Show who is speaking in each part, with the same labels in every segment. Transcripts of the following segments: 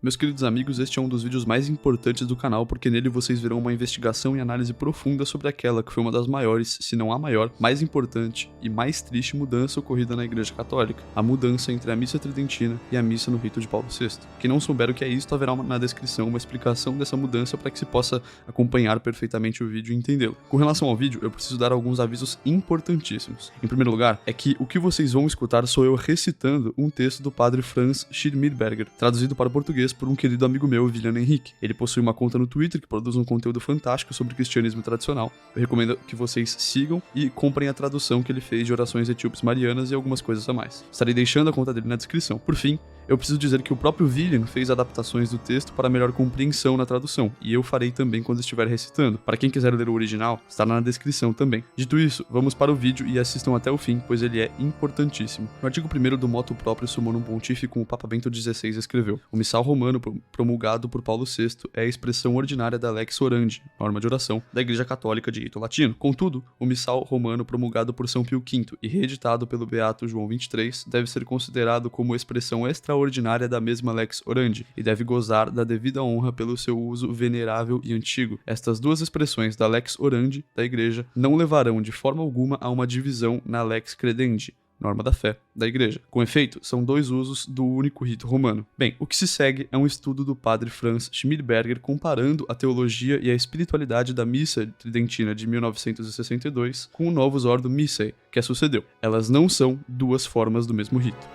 Speaker 1: Meus queridos amigos, este é um dos vídeos mais importantes do canal porque nele vocês verão uma investigação e análise profunda sobre aquela que foi uma das maiores, se não a maior, mais importante e mais triste mudança ocorrida na Igreja Católica, a mudança entre a Missa Tridentina e a Missa no rito de Paulo VI. Quem não souber o que é isso, haverá na descrição uma explicação dessa mudança para que se possa acompanhar perfeitamente o vídeo e entendê-lo. Com relação ao vídeo, eu preciso dar alguns avisos importantíssimos. Em primeiro lugar, é que o que vocês vão escutar sou eu recitando um texto do padre Franz Schmidberger, traduzido para o português por um querido amigo meu, William Henrique. Ele possui uma conta no Twitter que produz um conteúdo fantástico sobre cristianismo tradicional. Eu recomendo que vocês sigam e comprem a tradução que ele fez de orações etíopes marianas e algumas coisas a mais. Estarei deixando a conta dele na descrição. Por fim, eu preciso dizer que o próprio William fez adaptações do texto para melhor compreensão na tradução, e eu farei também quando estiver recitando. Para quem quiser ler o original, está na descrição também. Dito isso, vamos para o vídeo e assistam até o fim, pois ele é importantíssimo. No artigo 1º do Motu Proprio Summorum Pontificum, o Papa Bento XVI escreveu: o missal romano promulgado por Paulo VI é a expressão ordinária da Lex Orandi, norma de oração, da Igreja Católica de rito latino. Contudo, o missal romano promulgado por São Pio V e reeditado pelo Beato João XXIII deve ser considerado como expressão extraordinária da mesma Lex Orandi e deve gozar da devida honra pelo seu uso venerável e antigo. Estas duas expressões da Lex Orandi da Igreja não levarão de forma alguma a uma divisão na Lex Credendi, norma da fé da Igreja. Com efeito, são dois usos do único rito romano. Bem, o que se segue é um estudo do padre Franz Schmidberger comparando a teologia e a espiritualidade da Missa Tridentina de 1962 com o Novus Ordo Missae, que a sucedeu. Elas não são duas formas do mesmo rito.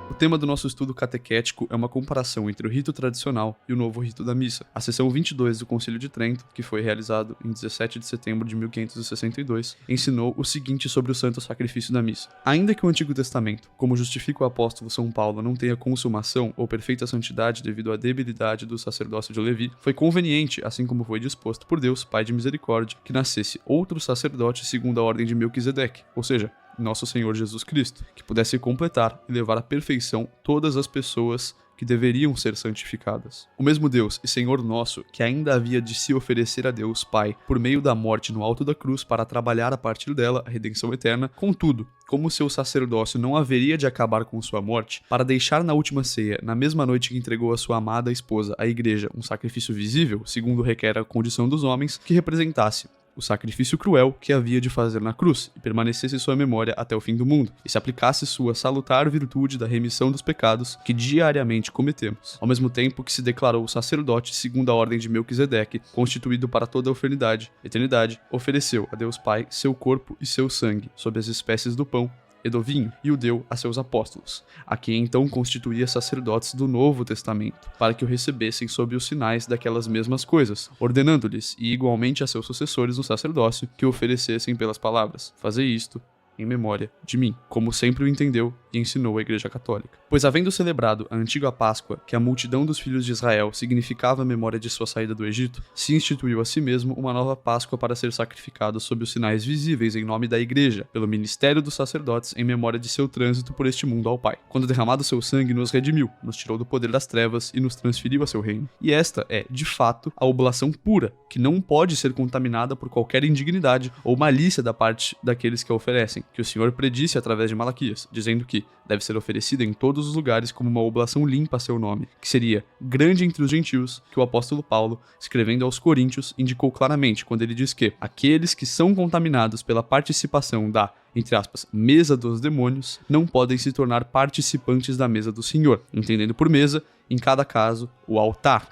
Speaker 1: O tema do nosso estudo catequético é uma comparação entre o rito tradicional e o novo rito da missa. A sessão 22 do Concílio de Trento, que foi realizado em 17 de setembro de 1562, ensinou o seguinte sobre o santo sacrifício da missa. Ainda que o Antigo Testamento, como justifica o apóstolo São Paulo, não tenha consumação ou perfeita santidade devido à debilidade do sacerdócio de Levi, foi conveniente, assim como foi disposto por Deus, Pai de misericórdia, que nascesse outro sacerdote segundo a ordem de Melquisedeque, ou seja, nosso Senhor Jesus Cristo, que pudesse completar e levar à perfeição todas as pessoas que deveriam ser santificadas. O mesmo Deus e Senhor nosso, que ainda havia de se oferecer a Deus Pai por meio da morte no alto da cruz para trabalhar a partir dela a redenção eterna, contudo, como seu sacerdócio não haveria de acabar com sua morte, para deixar na última ceia, na mesma noite que entregou a sua amada esposa, a Igreja, um sacrifício visível, segundo requer a condição dos homens, que representasse o sacrifício cruel que havia de fazer na cruz, e permanecesse sua memória até o fim do mundo, e se aplicasse sua salutar virtude da remissão dos pecados que diariamente cometemos, ao mesmo tempo que se declarou sacerdote segundo a ordem de Melquisedeque, constituído para toda a eternidade, ofereceu a Deus Pai seu corpo e seu sangue, sob as espécies do pão e do vinho, e o deu a seus apóstolos, a quem então constituía sacerdotes do Novo Testamento, para que o recebessem sob os sinais daquelas mesmas coisas, ordenando-lhes, e igualmente a seus sucessores no sacerdócio, que o oferecessem pelas palavras: fazei isto em memória de mim, como sempre o entendeu e ensinou a Igreja Católica. Pois havendo celebrado a antiga Páscoa, que a multidão dos filhos de Israel significava a memória de sua saída do Egito, se instituiu a si mesmo uma nova Páscoa para ser sacrificado sob os sinais visíveis em nome da Igreja, pelo ministério dos sacerdotes em memória de seu trânsito por este mundo ao Pai. Quando derramado seu sangue nos redimiu, nos tirou do poder das trevas e nos transferiu a seu reino. E esta é, de fato, a oblação pura, que não pode ser contaminada por qualquer indignidade ou malícia da parte daqueles que a oferecem, que o Senhor predisse através de Malaquias, dizendo que deve ser oferecida em todos os lugares como uma oblação limpa a seu nome, que seria grande entre os gentios, que o apóstolo Paulo, escrevendo aos Coríntios, indicou claramente quando ele diz que aqueles que são contaminados pela participação da, entre aspas, mesa dos demônios, não podem se tornar participantes da mesa do Senhor, entendendo por mesa, em cada caso, o altar.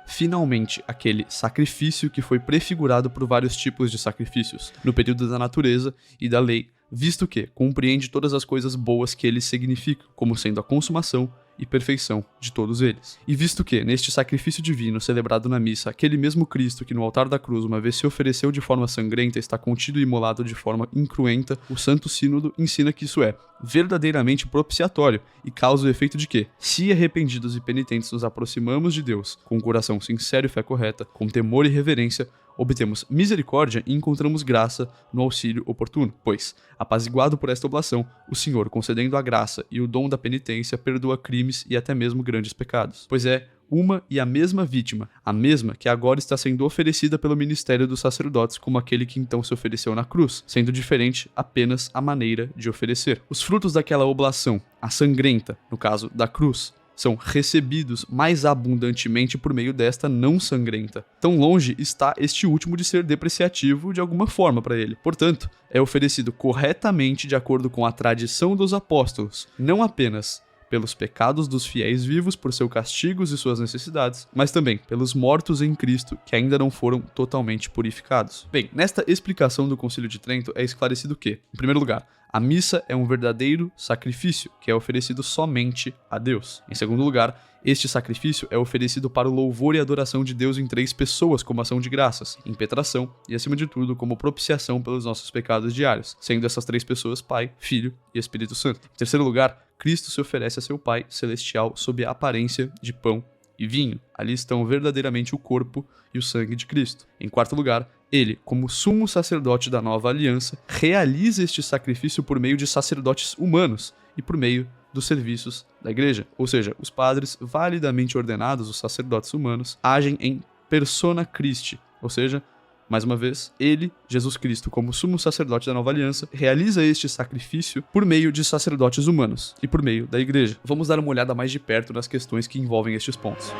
Speaker 1: Finalmente, aquele sacrifício que foi prefigurado por vários tipos de sacrifícios, no período da natureza e da lei, visto que compreende todas as coisas boas que eles significam, como sendo a consumação e perfeição de todos eles. E visto que, neste sacrifício divino celebrado na missa, aquele mesmo Cristo que no altar da cruz uma vez se ofereceu de forma sangrenta está contido e imolado de forma incruenta, o Santo Sínodo ensina que isso é verdadeiramente propiciatório e causa o efeito de que, se arrependidos e penitentes nos aproximamos de Deus com um coração sincero e fé correta, com temor e reverência, obtemos misericórdia e encontramos graça no auxílio oportuno, pois, apaziguado por esta oblação, o Senhor, concedendo a graça e o dom da penitência, perdoa crimes e até mesmo grandes pecados. Pois é uma e a mesma vítima, a mesma que agora está sendo oferecida pelo ministério dos sacerdotes como aquele que então se ofereceu na cruz, sendo diferente apenas a maneira de oferecer. Os frutos daquela oblação, a sangrenta, no caso da cruz, são recebidos mais abundantemente por meio desta não sangrenta. Tão longe está este último de ser depreciativo de alguma forma para ele. Portanto, é oferecido corretamente de acordo com a tradição dos apóstolos, não apenas pelos pecados dos fiéis vivos por seus castigos e suas necessidades, mas também pelos mortos em Cristo que ainda não foram totalmente purificados. Bem, nesta explicação do Concílio de Trento é esclarecido que, em primeiro lugar, a missa é um verdadeiro sacrifício que é oferecido somente a Deus. Em segundo lugar, este sacrifício é oferecido para o louvor e adoração de Deus em 3 pessoas como ação de graças, impetração e, acima de tudo, como propiciação pelos nossos pecados diários, sendo essas 3 pessoas Pai, Filho e Espírito Santo. Em terceiro lugar, Cristo se oferece a seu Pai celestial sob a aparência de pão e vinho. Ali estão verdadeiramente o corpo e o sangue de Cristo. Em quarto lugar, ele, como sumo sacerdote da nova aliança, realiza este sacrifício por meio de sacerdotes humanos e por meio dos serviços da igreja. Ou seja, os padres validamente ordenados, os sacerdotes humanos, agem em persona Christi, ou seja, mais uma vez, ele, Jesus Cristo, como sumo sacerdote da nova aliança, realiza este sacrifício por meio de sacerdotes humanos e por meio da igreja. Vamos dar uma olhada mais de perto nas questões que envolvem estes pontos.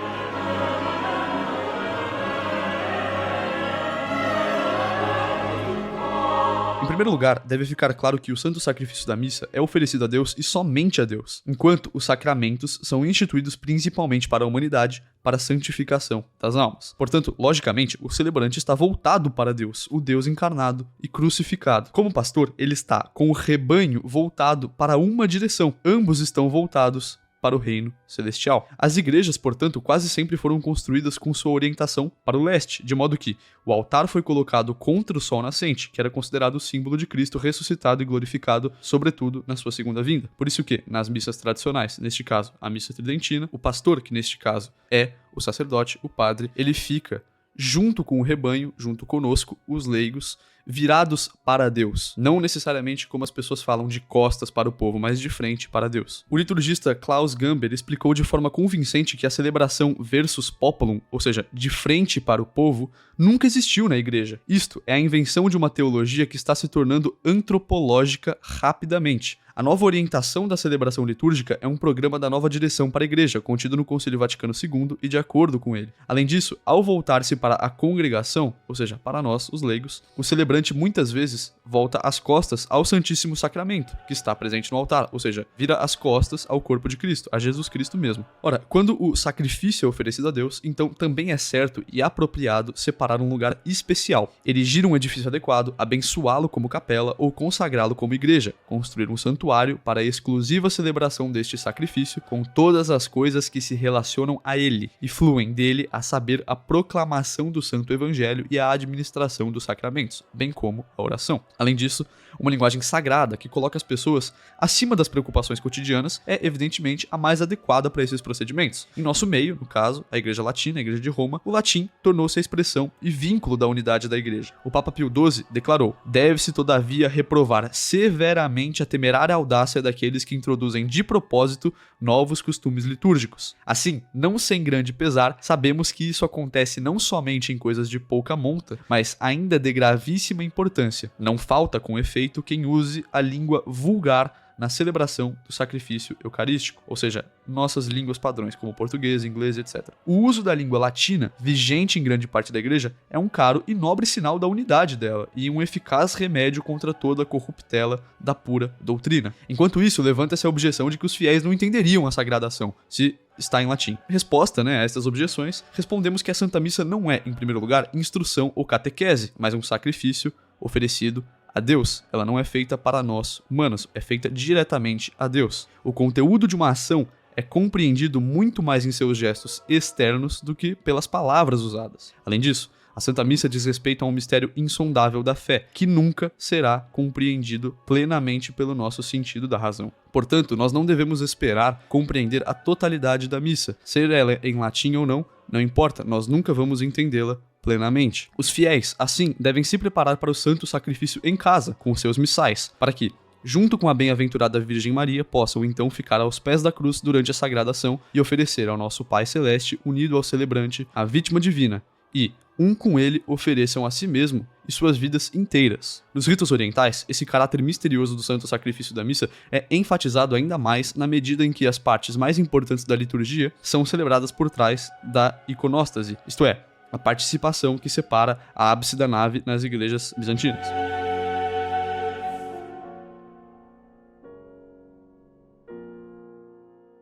Speaker 1: Em primeiro lugar, deve ficar claro que o santo sacrifício da missa é oferecido a Deus e somente a Deus, enquanto os sacramentos são instituídos principalmente para a humanidade, para a santificação das almas. Portanto, logicamente, o celebrante está voltado para Deus, o Deus encarnado e crucificado. Como pastor, ele está com o rebanho voltado para uma direção. Ambos estão voltados para o reino celestial. As igrejas, portanto, quase sempre foram construídas com sua orientação para o leste, de modo que o altar foi colocado contra o sol nascente, que era considerado o símbolo de Cristo ressuscitado e glorificado, sobretudo na sua segunda vinda. Por isso que, nas missas tradicionais, neste caso, a missa tridentina, o pastor, que neste caso é o sacerdote, o padre, ele fica junto com o rebanho, junto conosco, os leigos, virados para Deus. Não necessariamente como as pessoas falam de costas para o povo, mas de frente para Deus. O liturgista Klaus Gamber explicou de forma convincente que a celebração versus populum, ou seja, de frente para o povo, nunca existiu na igreja. Isto é a invenção de uma teologia que está se tornando antropológica rapidamente. A nova orientação da celebração litúrgica é um programa da nova direção para a igreja, contido no Concílio Vaticano II e de acordo com ele. Além disso, ao voltar-se para a congregação, ou seja, para nós, os leigos, o celebrante muitas vezes volta as costas ao Santíssimo Sacramento, que está presente no altar, ou seja, vira as costas ao corpo de Cristo, a Jesus Cristo mesmo. Ora, quando o sacrifício é oferecido a Deus, então também é certo e apropriado separar um lugar especial, erigir um edifício adequado, abençoá-lo como capela ou consagrá-lo como igreja, construir um santuário para a exclusiva celebração deste sacrifício, com todas as coisas que se relacionam a ele e fluem dele, a saber, a proclamação do Santo Evangelho e a administração dos sacramentos, bem como a oração. Além disso, uma linguagem sagrada que coloca as pessoas acima das preocupações cotidianas é, evidentemente, a mais adequada para esses procedimentos. Em nosso meio, no caso, a Igreja Latina, a Igreja de Roma, o latim tornou-se a expressão e vínculo da unidade da Igreja. O Papa Pio XII declarou: deve-se, todavia, reprovar severamente a temerária audácia daqueles que introduzem de propósito novos costumes litúrgicos. Assim, não sem grande pesar, sabemos que isso acontece não somente em coisas de pouca monta, mas ainda de gravíssima importância. Não falta, com efeito, quem use a língua vulgar na celebração do sacrifício eucarístico, ou seja, nossas línguas padrões, como português, inglês, etc. O uso da língua latina, vigente em grande parte da igreja, é um caro e nobre sinal da unidade dela e um eficaz remédio contra toda a corruptela da pura doutrina. Enquanto isso, levanta-se a objeção de que os fiéis não entenderiam a sagradação, se está em latim. Resposta, a estas objeções, respondemos que a Santa Missa não é, em primeiro lugar, instrução ou catequese, mas um sacrifício oferecido a Deus. Ela não é feita para nós, humanos, é feita diretamente a Deus. O conteúdo de uma ação é compreendido muito mais em seus gestos externos do que pelas palavras usadas. Além disso, a Santa Missa diz respeito a um mistério insondável da fé, que nunca será compreendido plenamente pelo nosso sentido da razão. Portanto, nós não devemos esperar compreender a totalidade da missa. Ser ela em latim ou não importa, nós nunca vamos entendê-la plenamente. Os fiéis, assim, devem se preparar para o santo sacrifício em casa, com seus missais, para que, junto com a bem-aventurada Virgem Maria, possam então ficar aos pés da cruz durante a sagrada ação e oferecer ao nosso Pai Celeste, unido ao celebrante, a vítima divina, e, um com ele, ofereçam a si mesmo e suas vidas inteiras. Nos ritos orientais, esse caráter misterioso do santo sacrifício da missa é enfatizado ainda mais na medida em que as partes mais importantes da liturgia são celebradas por trás da iconóstase, isto é, a participação que separa a ábice da nave nas igrejas bizantinas.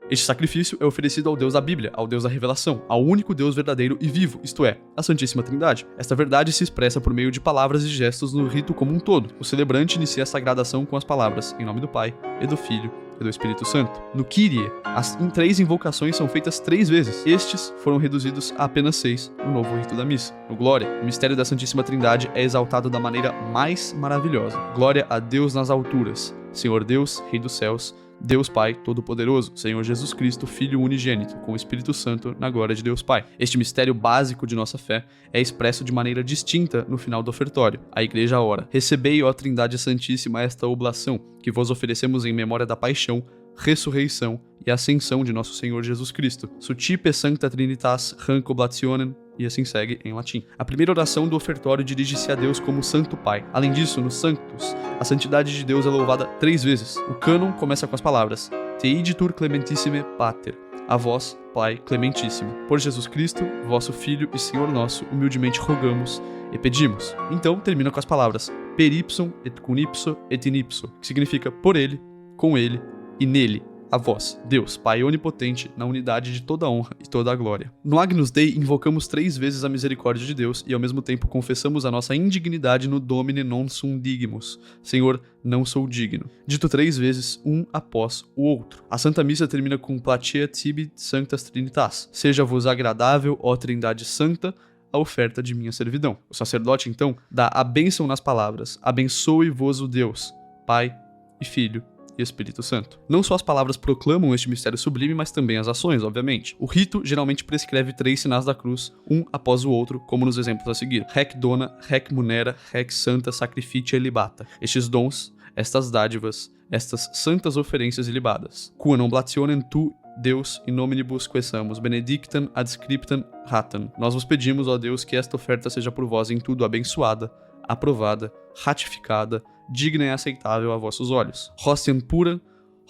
Speaker 1: Este sacrifício é oferecido ao Deus da Bíblia, ao Deus da revelação, ao único Deus verdadeiro e vivo, isto é, a Santíssima Trindade. Esta verdade se expressa por meio de palavras e gestos no rito como um todo. O celebrante inicia a sagrada ação com as palavras, em nome do Pai, e do Filho, e do Espírito Santo. No Kyrie, as 3 invocações são feitas 3 vezes. Estes foram reduzidos a apenas 6 no novo rito da missa. No Glória, o mistério da Santíssima Trindade é exaltado da maneira mais maravilhosa. Glória a Deus nas alturas, Senhor Deus, Rei dos céus, Deus Pai Todo-Poderoso, Senhor Jesus Cristo, Filho unigênito, com o Espírito Santo, na glória de Deus Pai. Este mistério básico de nossa fé é expresso de maneira distinta no final do ofertório. A Igreja ora: recebei, ó Trindade Santíssima, esta oblação, que vos oferecemos em memória da paixão, ressurreição e ascensão de nosso Senhor Jesus Cristo. Sucipe Sancta Trinitas Hanc Oblationem, e assim segue em latim. A primeira oração do ofertório dirige-se a Deus como Santo Pai. Além disso, no Sanctus, a santidade de Deus é louvada 3 vezes. O cânon começa com as palavras: Te igitur clementissime pater, a vós, Pai clementíssimo. Por Jesus Cristo, vosso Filho e Senhor nosso, humildemente rogamos e pedimos. Então termina com as palavras per ipsum et cum ipso et in ipso, que significa por ele, com ele e nele, a vós, Deus, Pai onipotente, na unidade de toda a honra e toda a glória. No Agnus Dei, invocamos 3 vezes a misericórdia de Deus e ao mesmo tempo confessamos a nossa indignidade no Domine non sum digimus, Senhor, não sou digno. Dito 3 vezes, um após o outro. A Santa Missa termina com Placeat tibi Sanctas Trinitas, seja-vos agradável, ó Trindade Santa, a oferta de minha servidão. O sacerdote, então, dá a bênção nas palavras: abençoe-vos o Deus, Pai e Filho e Espírito Santo. Não só as palavras proclamam este mistério sublime, mas também as ações, obviamente. O rito geralmente prescreve 3 sinais da cruz, um após o outro, como nos exemplos a seguir: Rec dona, rec munera, rec santa sacrificia libata. Estes dons, estas dádivas, estas santas oferências ilibadas. Quam oblationem tu, Deus, in nominibus quesamus, benedictam adscriptam ratam. Nós vos pedimos, ó Deus, que esta oferta seja por vós em tudo abençoada, aprovada, ratificada, digna e aceitável a vossos olhos. Hostiam pura,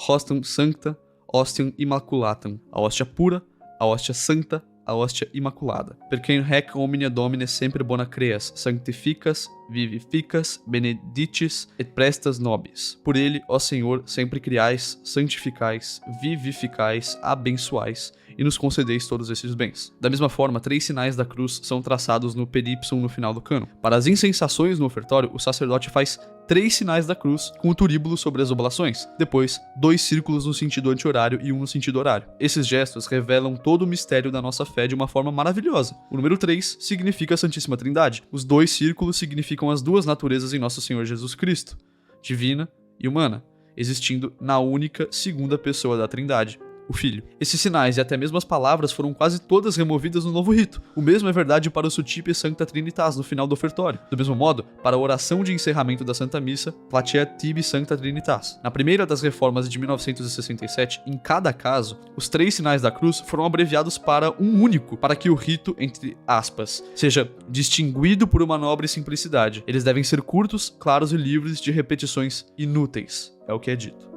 Speaker 1: hostiam sancta, hostiam immaculatam. A hóstia pura, a hóstia santa, a hóstia imaculada. Perquem rec omnia Domine sempre bona creas, sanctificas, vivificas, benedicis et prestas nobis. Por ele, ó Senhor, sempre criais, santificais, vivificais, abençoais e nos concedeis todos esses bens. Da mesma forma, 3 sinais da cruz são traçados no per ipsum no final do cânon. Para as incensações no ofertório, o sacerdote faz 3 sinais da cruz com o turíbulo sobre as oblações. Depois, 2 círculos no sentido anti-horário e um no sentido horário. Esses gestos revelam todo o mistério da nossa fé de uma forma maravilhosa. O número 3 significa a Santíssima Trindade. Os 2 círculos significam as 2 naturezas em nosso Senhor Jesus Cristo, divina e humana, existindo na única segunda pessoa da Trindade, o Filho. Esses sinais e até mesmo as palavras foram quase todas removidas no novo rito. O mesmo é verdade para o Sucipe Sancta Trinitas no final do ofertório. Do mesmo modo, para a oração de encerramento da Santa Missa, Placeat tibi Sancta Trinitas. Na primeira das reformas de 1967, em cada caso, os 3 sinais da cruz foram abreviados para um único, para que o rito, entre aspas, seja distinguido por uma nobre simplicidade. Eles devem ser curtos, claros e livres de repetições inúteis. É o que é dito.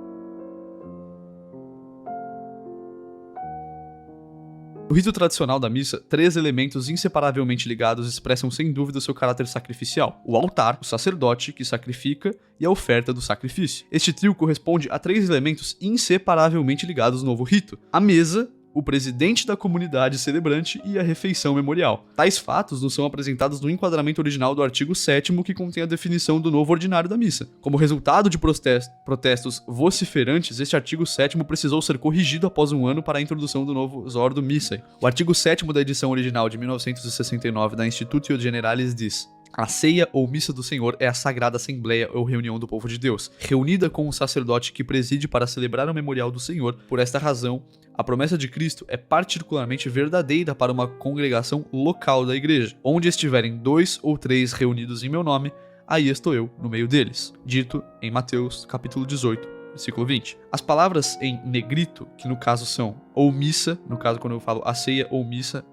Speaker 1: No rito tradicional da missa, 3 elementos inseparavelmente ligados expressam sem dúvida o seu caráter sacrificial: o altar, o sacerdote que sacrifica e a oferta do sacrifício. Este trio corresponde a 3 elementos inseparavelmente ligados no novo rito: a mesa, o presidente da comunidade celebrante e a refeição memorial. Tais fatos nos são apresentados no enquadramento original do artigo 7º, que contém a definição do novo ordinário da missa. Como resultado de protestos vociferantes, este artigo 7º precisou ser corrigido após um ano para a introdução do novo Exordo Missae. O artigo 7º da edição original de 1969 da Institutio Generalis diz: a ceia ou missa do Senhor é a sagrada assembleia ou reunião do povo de Deus, reunida com o sacerdote que preside para celebrar o memorial do Senhor. Por esta razão, a promessa de Cristo é particularmente verdadeira para uma congregação local da igreja. Onde estiverem 2 ou 3 reunidos em meu nome, aí estou eu no meio deles. Dito em Mateus capítulo 18. Versículo 20. As palavras em negrito, que no caso são ou missa, no caso quando eu falo a ceia ou missa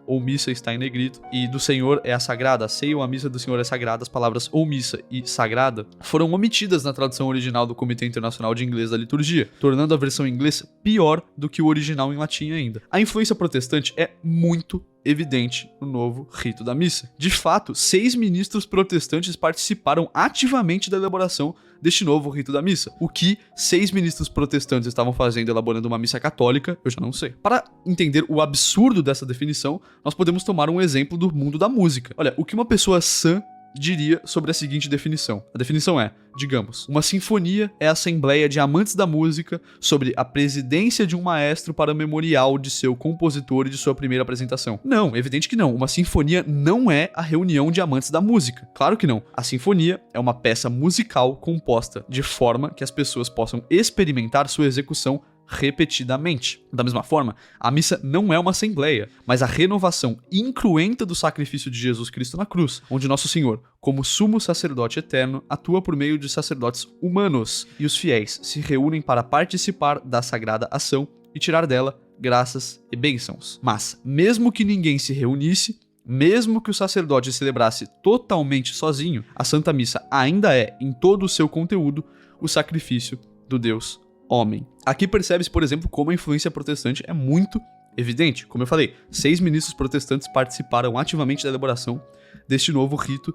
Speaker 1: está em negrito, e do Senhor é a sagrada, a ceia ou a missa do Senhor é sagrada, as palavras ou missa e sagrada foram omitidas na tradução original do Comitê Internacional de Inglês da Liturgia, tornando a versão em inglês pior do que o original em latim ainda. A influência protestante é muito evidente no novo rito da missa. De fato, 6 ministros protestantes participaram ativamente da elaboração deste novo rito da missa. O que 6 ministros protestantes estavam fazendo elaborando uma missa católica, eu já não sei. Para entender o absurdo dessa definição, nós podemos tomar um exemplo do mundo da música. Olha, o que uma pessoa sã diria sobre a seguinte definição. A definição é, digamos, uma sinfonia é a assembleia de amantes da música sobre a presidência de um maestro para o memorial de seu compositor e de sua primeira apresentação. Não, evidente que não. Uma sinfonia não é a reunião de amantes da música. Claro que não. A sinfonia é uma peça musical composta de forma que as pessoas possam experimentar sua execução repetidamente. Da mesma forma, a missa não é uma assembleia, mas a renovação incruenta do sacrifício de Jesus Cristo na cruz, onde nosso Senhor, como sumo sacerdote eterno, atua por meio de sacerdotes humanos, e os fiéis se reúnem para participar da sagrada ação e tirar dela graças e bênçãos. Mas, mesmo que ninguém se reunisse, mesmo que o sacerdote celebrasse totalmente sozinho, a Santa Missa ainda é, em todo o seu conteúdo, o sacrifício do Deus homem. Aqui percebe-se, por exemplo, como a influência protestante é muito evidente. Como eu falei, 6 ministros protestantes participaram ativamente da elaboração deste novo rito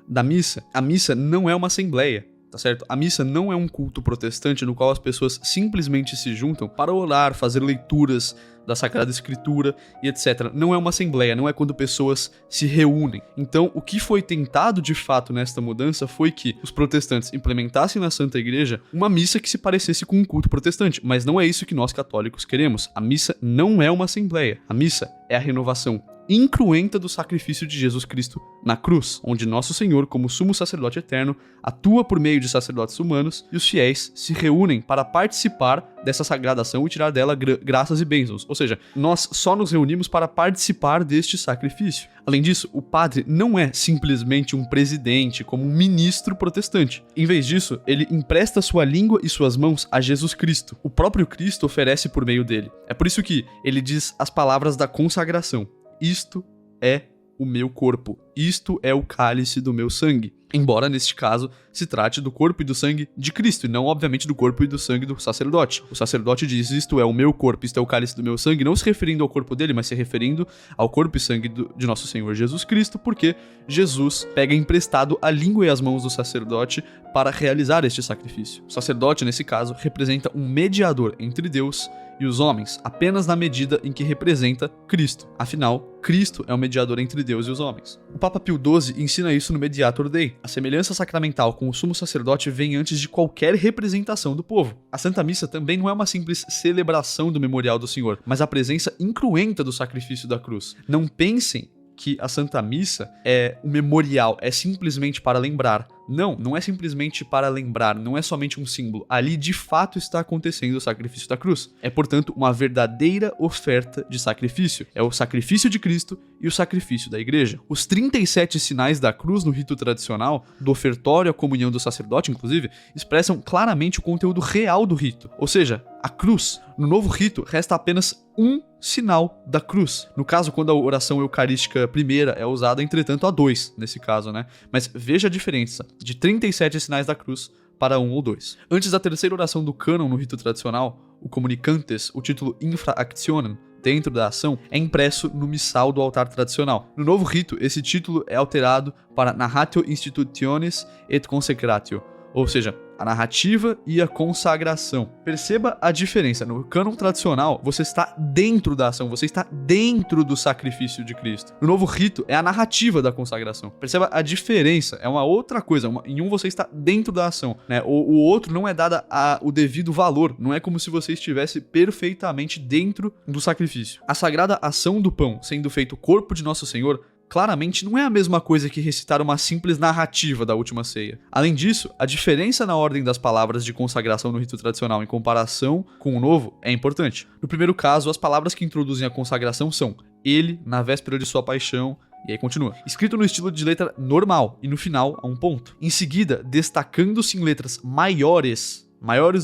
Speaker 1: da missa. A missa não é uma assembleia, tá certo? A missa não é um culto protestante no qual as pessoas simplesmente se juntam para orar, fazer leituras da Sagrada Escritura e etc. Não é uma assembleia, não é quando pessoas se reúnem. Então, o que foi tentado de fato nesta mudança foi que os protestantes implementassem na Santa Igreja uma missa que se parecesse com um culto protestante, mas não é isso que nós católicos queremos. A missa não é uma assembleia. A missa é a renovação incruenta do sacrifício de Jesus Cristo na cruz, onde nosso Senhor, como sumo sacerdote eterno, atua por meio de sacerdotes humanos e os fiéis se reúnem para participar dessa sagrada ação e tirar dela graças e bênçãos. Ou seja, nós só nos reunimos para participar deste sacrifício. Além disso, o padre não é simplesmente um presidente, como um ministro protestante. Em vez disso, ele empresta sua língua e suas mãos a Jesus Cristo. O próprio Cristo oferece por meio dele. É por isso que ele diz as palavras da consagração. Isto é o meu corpo. Isto é o cálice do meu sangue. Embora, neste caso, se trate do corpo e do sangue de Cristo, e não, obviamente, do corpo e do sangue do sacerdote. O sacerdote diz, isto é o meu corpo, isto é o cálice do meu sangue, não se referindo ao corpo dele, mas se referindo ao corpo e sangue de nosso Senhor Jesus Cristo, porque Jesus pega emprestado a língua e as mãos do sacerdote para realizar este sacrifício. O sacerdote, nesse caso, representa um mediador entre Deus e os homens, apenas na medida em que representa Cristo. Afinal, Cristo é o mediador entre Deus e os homens. O Papa Pio XII ensina isso no Mediator Dei. A semelhança sacramental com o sumo sacerdote vem antes de qualquer representação do povo. A Santa Missa também não é uma simples celebração do memorial do Senhor, mas a presença incruenta do sacrifício da cruz. Não pensem que a Santa Missa é um memorial, é simplesmente para lembrar. Não, não é simplesmente para lembrar, não é somente um símbolo. Ali, de fato, está acontecendo o sacrifício da cruz. É, portanto, uma verdadeira oferta de sacrifício. É o sacrifício de Cristo e o sacrifício da Igreja. Os 37 sinais da cruz no rito tradicional, do ofertório à comunhão do sacerdote, inclusive, expressam claramente o conteúdo real do rito. Ou seja, a cruz. No novo rito, resta apenas um sinal da cruz. No caso, quando a oração eucarística primeira é usada, entretanto, há 2, nesse caso, né? Mas veja a diferença de 37 sinais da cruz para 1 ou 2. Antes da terceira oração do cânon no rito tradicional, o Comunicantes, o título Infra Actionem, dentro da ação, é impresso no missal do altar tradicional. No novo rito, esse título é alterado para Narratio Institutionis et Consecratio, ou seja, a narrativa e a consagração. Perceba a diferença. No cânon tradicional, você está dentro da ação, você está dentro do sacrifício de Cristo. No novo rito, é a narrativa da consagração. Perceba a diferença, é uma outra coisa. Em um você está dentro da ação, né? O outro não é dado o devido valor, não é como se você estivesse perfeitamente dentro do sacrifício. A sagrada ação do pão, sendo feito o corpo de nosso Senhor, claramente não é a mesma coisa que recitar uma simples narrativa da última ceia. Além disso, a diferença na ordem das palavras de consagração no rito tradicional em comparação com o novo é importante. No primeiro caso, as palavras que introduzem a consagração são Ele, na véspera de sua paixão, E aí continua. Escrito no estilo de letra normal e no final há um ponto. Em seguida, destacando-se em letras maiores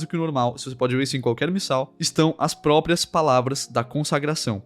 Speaker 1: do que o normal, você pode ver isso em qualquer missal, estão as próprias palavras da consagração.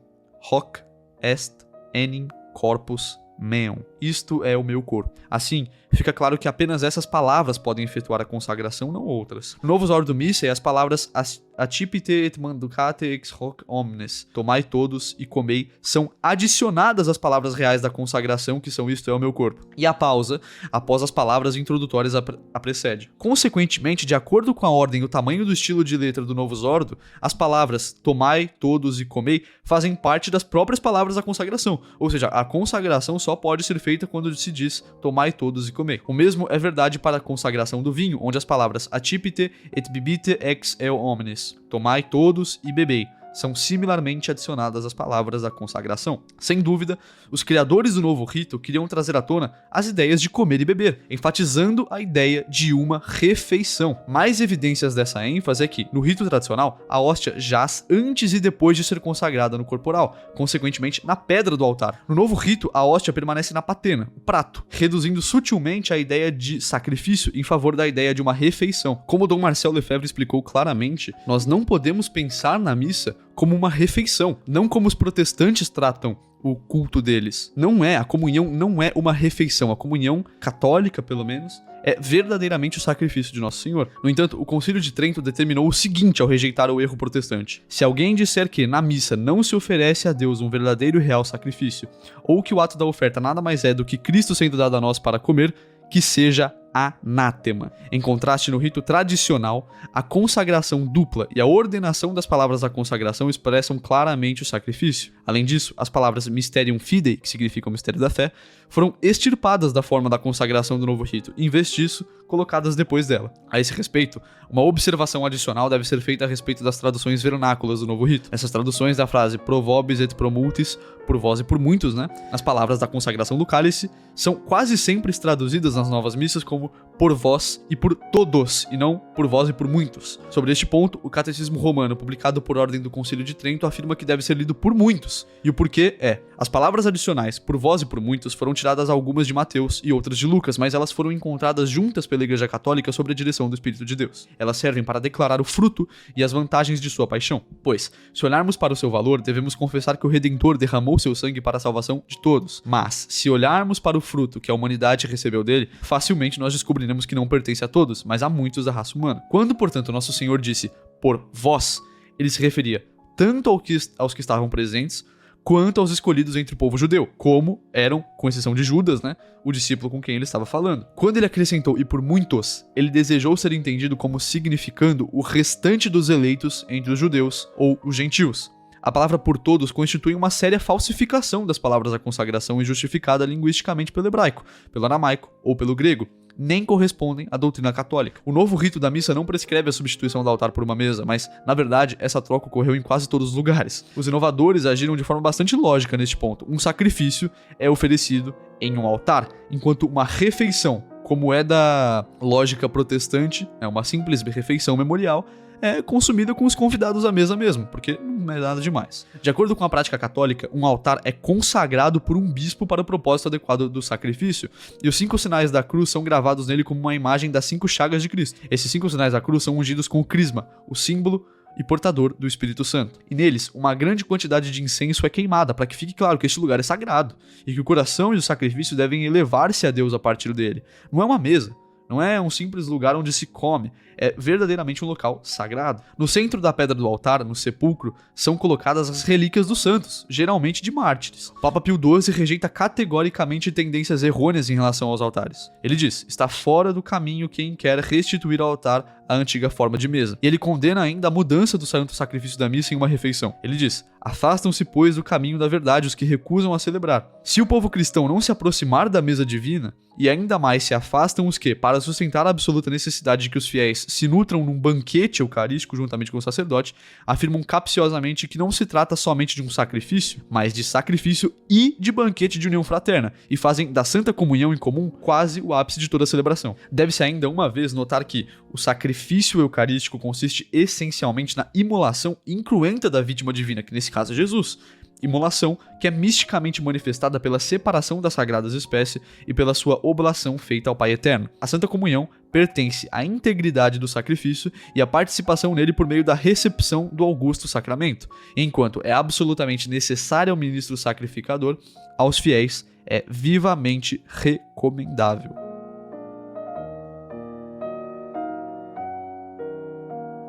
Speaker 1: Hoc est enim corpus meum. Isto é o meu corpo. Assim, fica claro que apenas essas palavras podem efetuar a consagração, não outras. No Novus Ordo Missae, as palavras acipite et manducate ex hoc omnes, tomai todos e comei, são adicionadas às palavras reais da consagração, que são isto é o meu corpo. E a pausa, após as palavras introdutórias, a precede. Consequentemente, de acordo com a ordem e o tamanho do estilo de letra do Novus Ordo, as palavras tomai todos e comei fazem parte das próprias palavras da consagração. Ou seja, a consagração só pode ser feita quando se diz tomai todos e comei. O mesmo é verdade para a consagração do vinho, onde as palavras acipite et bibite ex eo omnes, tomai todos e bebei, são similarmente adicionadas às palavras da consagração. Sem dúvida, os criadores do novo rito queriam trazer à tona as ideias de comer e beber, enfatizando a ideia de uma refeição. Mais evidências dessa ênfase é que, no rito tradicional, a hóstia jaz antes e depois de ser consagrada no corporal, consequentemente na pedra do altar. No novo rito, a hóstia permanece na patena, o prato, reduzindo sutilmente a ideia de sacrifício em favor da ideia de uma refeição. Como Dom Marcel Lefebvre explicou claramente, nós não podemos pensar na missa como uma refeição, não como os protestantes tratam o culto deles. A comunhão não é uma refeição. A comunhão católica, pelo menos, é verdadeiramente o sacrifício de Nosso Senhor. No entanto, o Concílio de Trento determinou o seguinte ao rejeitar o erro protestante: se alguém disser que, na missa, não se oferece a Deus um verdadeiro e real sacrifício, ou que o ato da oferta nada mais é do que Cristo sendo dado a nós para comer, que seja anátema. Em contraste, no rito tradicional, a consagração dupla e a ordenação das palavras da consagração expressam claramente o sacrifício. Além disso, as palavras mysterium fidei, que significa o mistério da fé, foram extirpadas da forma da consagração do novo rito, em vez disso, colocadas depois dela. A esse respeito, uma observação adicional deve ser feita a respeito das traduções vernáculas do novo rito. Essas traduções da frase pro vobis et pro multis, por vós e por muitos, as palavras da consagração do cálice, são quase sempre traduzidas nas novas missas como por vós e por todos, e não por vós e por muitos. Sobre este ponto, o Catecismo Romano, publicado por ordem do Concílio de Trento, afirma que deve ser lido por muitos. E o porquê é: as palavras adicionais por vós e por muitos foram tiradas algumas de Mateus e outras de Lucas, mas elas foram encontradas juntas pela Igreja Católica sob a direção do Espírito de Deus. Elas servem para declarar o fruto e as vantagens de sua paixão. Pois, se olharmos para o seu valor, devemos confessar que o Redentor derramou seu sangue para a salvação de todos. Mas, se olharmos para o fruto que a humanidade recebeu dele, facilmente nós descobriremos que não pertence a todos, mas a muitos da raça humana. Quando, portanto, nosso Senhor disse por vós, ele se referia tanto aos que estavam presentes, quanto aos escolhidos entre o povo judeu, como eram, com exceção de Judas, o discípulo com quem ele estava falando. Quando ele acrescentou e por muitos, ele desejou ser entendido como significando o restante dos eleitos entre os judeus ou os gentios. A palavra por todos constitui uma séria falsificação das palavras da consagração e justificada linguisticamente pelo hebraico, pelo aramaico ou pelo grego. Nem correspondem à doutrina católica. O novo rito da missa não prescreve a substituição do altar por uma mesa, mas, na verdade, essa troca ocorreu em quase todos os lugares. Os inovadores agiram de forma bastante lógica neste ponto. Um sacrifício é oferecido em um altar, enquanto uma refeição, como é da lógica protestante, é uma simples refeição memorial, é consumida com os convidados à mesa mesmo, porque não é nada demais. De acordo com a prática católica, um altar é consagrado por um bispo para o propósito adequado do sacrifício, e os 5 sinais da cruz são gravados nele como uma imagem das 5 chagas de Cristo. Esses 5 sinais da cruz são ungidos com o crisma, o símbolo e portador do Espírito Santo. E neles, uma grande quantidade de incenso é queimada, para que fique claro que este lugar é sagrado, e que o coração e o sacrifício devem elevar-se a Deus a partir dele. Não é uma mesa, não é um simples lugar onde se come, é verdadeiramente um local sagrado. No centro da pedra do altar, no sepulcro, são colocadas as relíquias dos santos, geralmente de mártires. O Papa Pio XII rejeita categoricamente tendências errôneas em relação aos altares. Ele diz: está fora do caminho quem quer restituir ao altar a antiga forma de mesa. E ele condena ainda a mudança do santo sacrifício da missa em uma refeição. Ele diz: afastam-se, pois, do caminho da verdade os que recusam a celebrar. Se o povo cristão não se aproximar da mesa divina, e ainda mais se afastam os que, para sustentar a absoluta necessidade de que os fiéis se nutram num banquete eucarístico juntamente com o sacerdote, afirmam capciosamente que não se trata somente de um sacrifício, mas de sacrifício e de banquete de união fraterna, e fazem da Santa Comunhão em comum quase o ápice de toda a celebração. Deve-se ainda uma vez notar que o sacrifício eucarístico consiste essencialmente na imolação incruenta da vítima divina, que nesse caso é Jesus. imolação, que é misticamente manifestada pela separação das sagradas espécies e pela sua oblação feita ao Pai Eterno. A Santa Comunhão pertence à integridade do sacrifício e à participação nele por meio da recepção do augusto sacramento, enquanto é absolutamente necessário ao ministro sacrificador, aos fiéis é vivamente recomendável.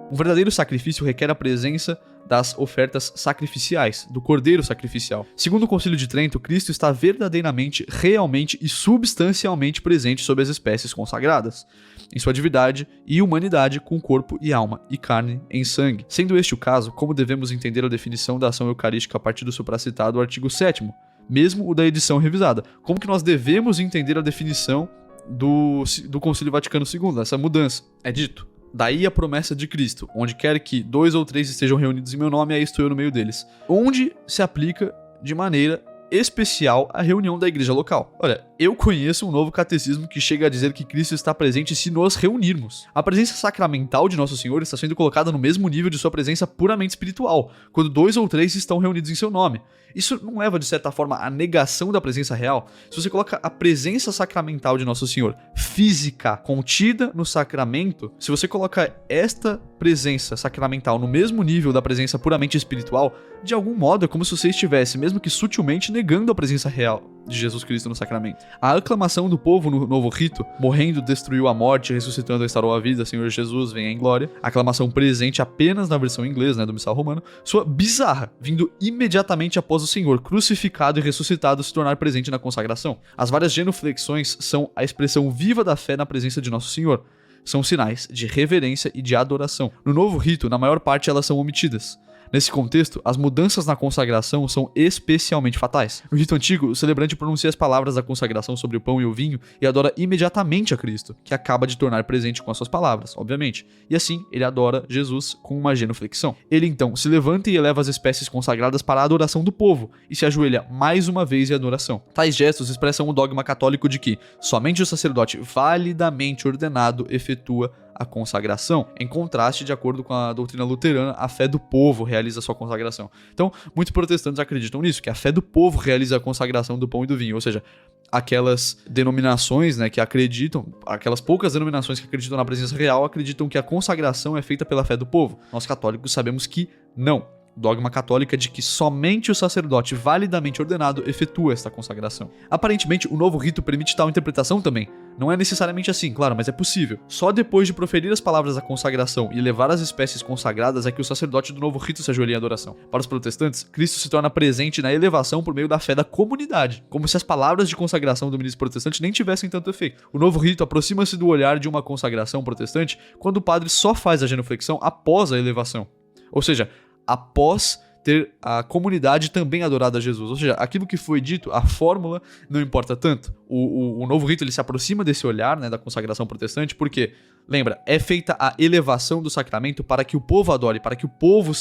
Speaker 1: Um verdadeiro sacrifício requer a presença das ofertas sacrificiais, do cordeiro sacrificial. Segundo o Concílio de Trento, Cristo está verdadeiramente, realmente e substancialmente presente sob as espécies consagradas, em sua divindade e humanidade com corpo e alma, e carne em sangue. Sendo este o caso, como devemos entender a definição da ação eucarística a partir do supracitado artigo 7º, mesmo o da edição revisada? Como que nós devemos entender a definição do Concílio Vaticano II, essa mudança? É dito: daí a promessa de Cristo, onde quer que 2 ou 3 estejam reunidos em meu nome, aí estou eu no meio deles. Onde se aplica de maneira especial a reunião da igreja local. Olha, eu conheço um novo catecismo que chega a dizer que Cristo está presente se nos reunirmos. A presença sacramental de Nosso Senhor está sendo colocada no mesmo nível de sua presença puramente espiritual, quando 2 ou 3 estão reunidos em seu nome. Isso não leva, de certa forma, à negação da presença real? Se você coloca a presença sacramental de Nosso Senhor física, contida no sacramento, se você coloca esta presença sacramental no mesmo nível da presença puramente espiritual, de algum modo é como se você estivesse, mesmo que sutilmente, negando a presença real de Jesus Cristo no sacramento. A aclamação do povo no novo rito, morrendo destruiu a morte, ressuscitando restaurou a vida, Senhor Jesus, venha em glória, aclamação presente apenas na versão inglesa, do Missal Romano, sua bizarra, vindo imediatamente após o Senhor, crucificado e ressuscitado, se tornar presente na consagração. As várias genuflexões são a expressão viva da fé na presença de Nosso Senhor. São sinais de reverência e de adoração. No novo rito, na maior parte, elas são omitidas. Nesse contexto, as mudanças na consagração são especialmente fatais. No rito antigo, o celebrante pronuncia as palavras da consagração sobre o pão e o vinho e adora imediatamente a Cristo, que acaba de tornar presente com as suas palavras, obviamente. E assim, ele adora Jesus com uma genuflexão. Ele então se levanta e eleva as espécies consagradas para a adoração do povo e se ajoelha mais uma vez em adoração. Tais gestos expressam o dogma católico de que somente o sacerdote validamente ordenado efetua a consagração. Em contraste, de acordo com a doutrina luterana, a fé do povo realiza a sua consagração. Então, muitos protestantes acreditam nisso, que a fé do povo realiza a consagração do pão e do vinho, ou seja, aquelas denominações, que acreditam, aquelas poucas denominações que acreditam na presença real, acreditam que a consagração é feita pela fé do povo. Nós católicos sabemos que não. Dogma católico é de que somente o sacerdote validamente ordenado efetua esta consagração. Aparentemente, o novo rito permite tal interpretação também. Não é necessariamente assim, claro, mas é possível. Só depois de proferir as palavras da consagração e levar as espécies consagradas é que o sacerdote do novo rito se ajoelha em adoração. Para os protestantes, Cristo se torna presente na elevação por meio da fé da comunidade, como se as palavras de consagração do ministro protestante nem tivessem tanto efeito. O novo rito aproxima-se do olhar de uma consagração protestante quando o padre só faz a genuflexão após a elevação. Ou seja, após ter a comunidade também adorado a Jesus. Ou seja, aquilo que foi dito, a fórmula não importa tanto. O novo rito ele se aproxima desse olhar, da consagração protestante, porque, lembra, é feita a elevação do sacramento para que o povo adore, para que o povo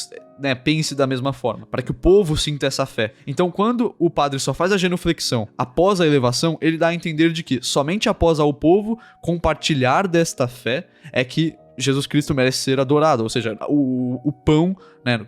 Speaker 1: pense da mesma forma, para que o povo sinta essa fé. Então, quando o padre só faz a genuflexão após a elevação, ele dá a entender de que somente após o povo compartilhar desta fé é que Jesus Cristo merece ser adorado, ou seja, o pão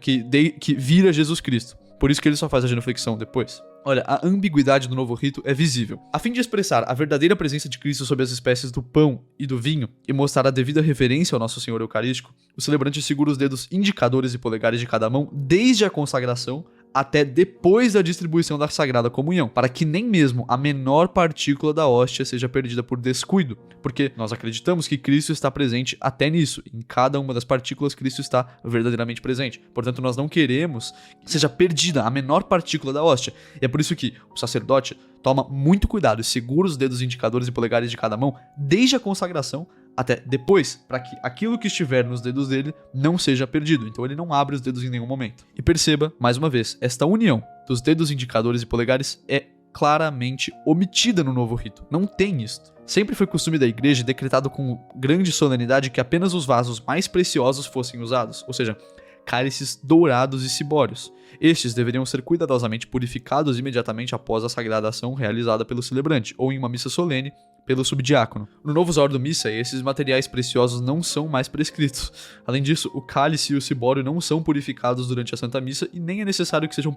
Speaker 1: que vira Jesus Cristo. Por isso que ele só faz a genuflexão depois. Olha, a ambiguidade do novo rito é visível. A fim de expressar a verdadeira presença de Cristo sob as espécies do pão e do vinho e mostrar a devida referência ao Nosso Senhor Eucarístico, o celebrante segura os dedos indicadores e polegares de cada mão desde a consagração até depois da distribuição da Sagrada Comunhão, para que nem mesmo a menor partícula da hóstia seja perdida por descuido, porque nós acreditamos que Cristo está presente até nisso, em cada uma das partículas Cristo está verdadeiramente presente. Portanto, nós não queremos que seja perdida a menor partícula da hóstia, e é por isso que o sacerdote toma muito cuidado e segura os dedos indicadores e polegares de cada mão desde a consagração até depois, para que aquilo que estiver nos dedos dele não seja perdido. Então ele não abre os dedos em nenhum momento. E perceba, mais uma vez, esta união dos dedos indicadores e polegares é claramente omitida no novo rito. Não tem isto. Sempre foi costume da igreja, decretado com grande solenidade, que apenas os vasos mais preciosos fossem usados, ou seja, cálices dourados e cibórios. Estes deveriam ser cuidadosamente purificados imediatamente após a sagrada ação realizada pelo celebrante, ou em uma missa solene, pelo subdiácono. No novo Usuário Missa, esses materiais preciosos não são mais prescritos. Além disso, o cálice e o cibório não são purificados durante a Santa Missa e nem é necessário que sejam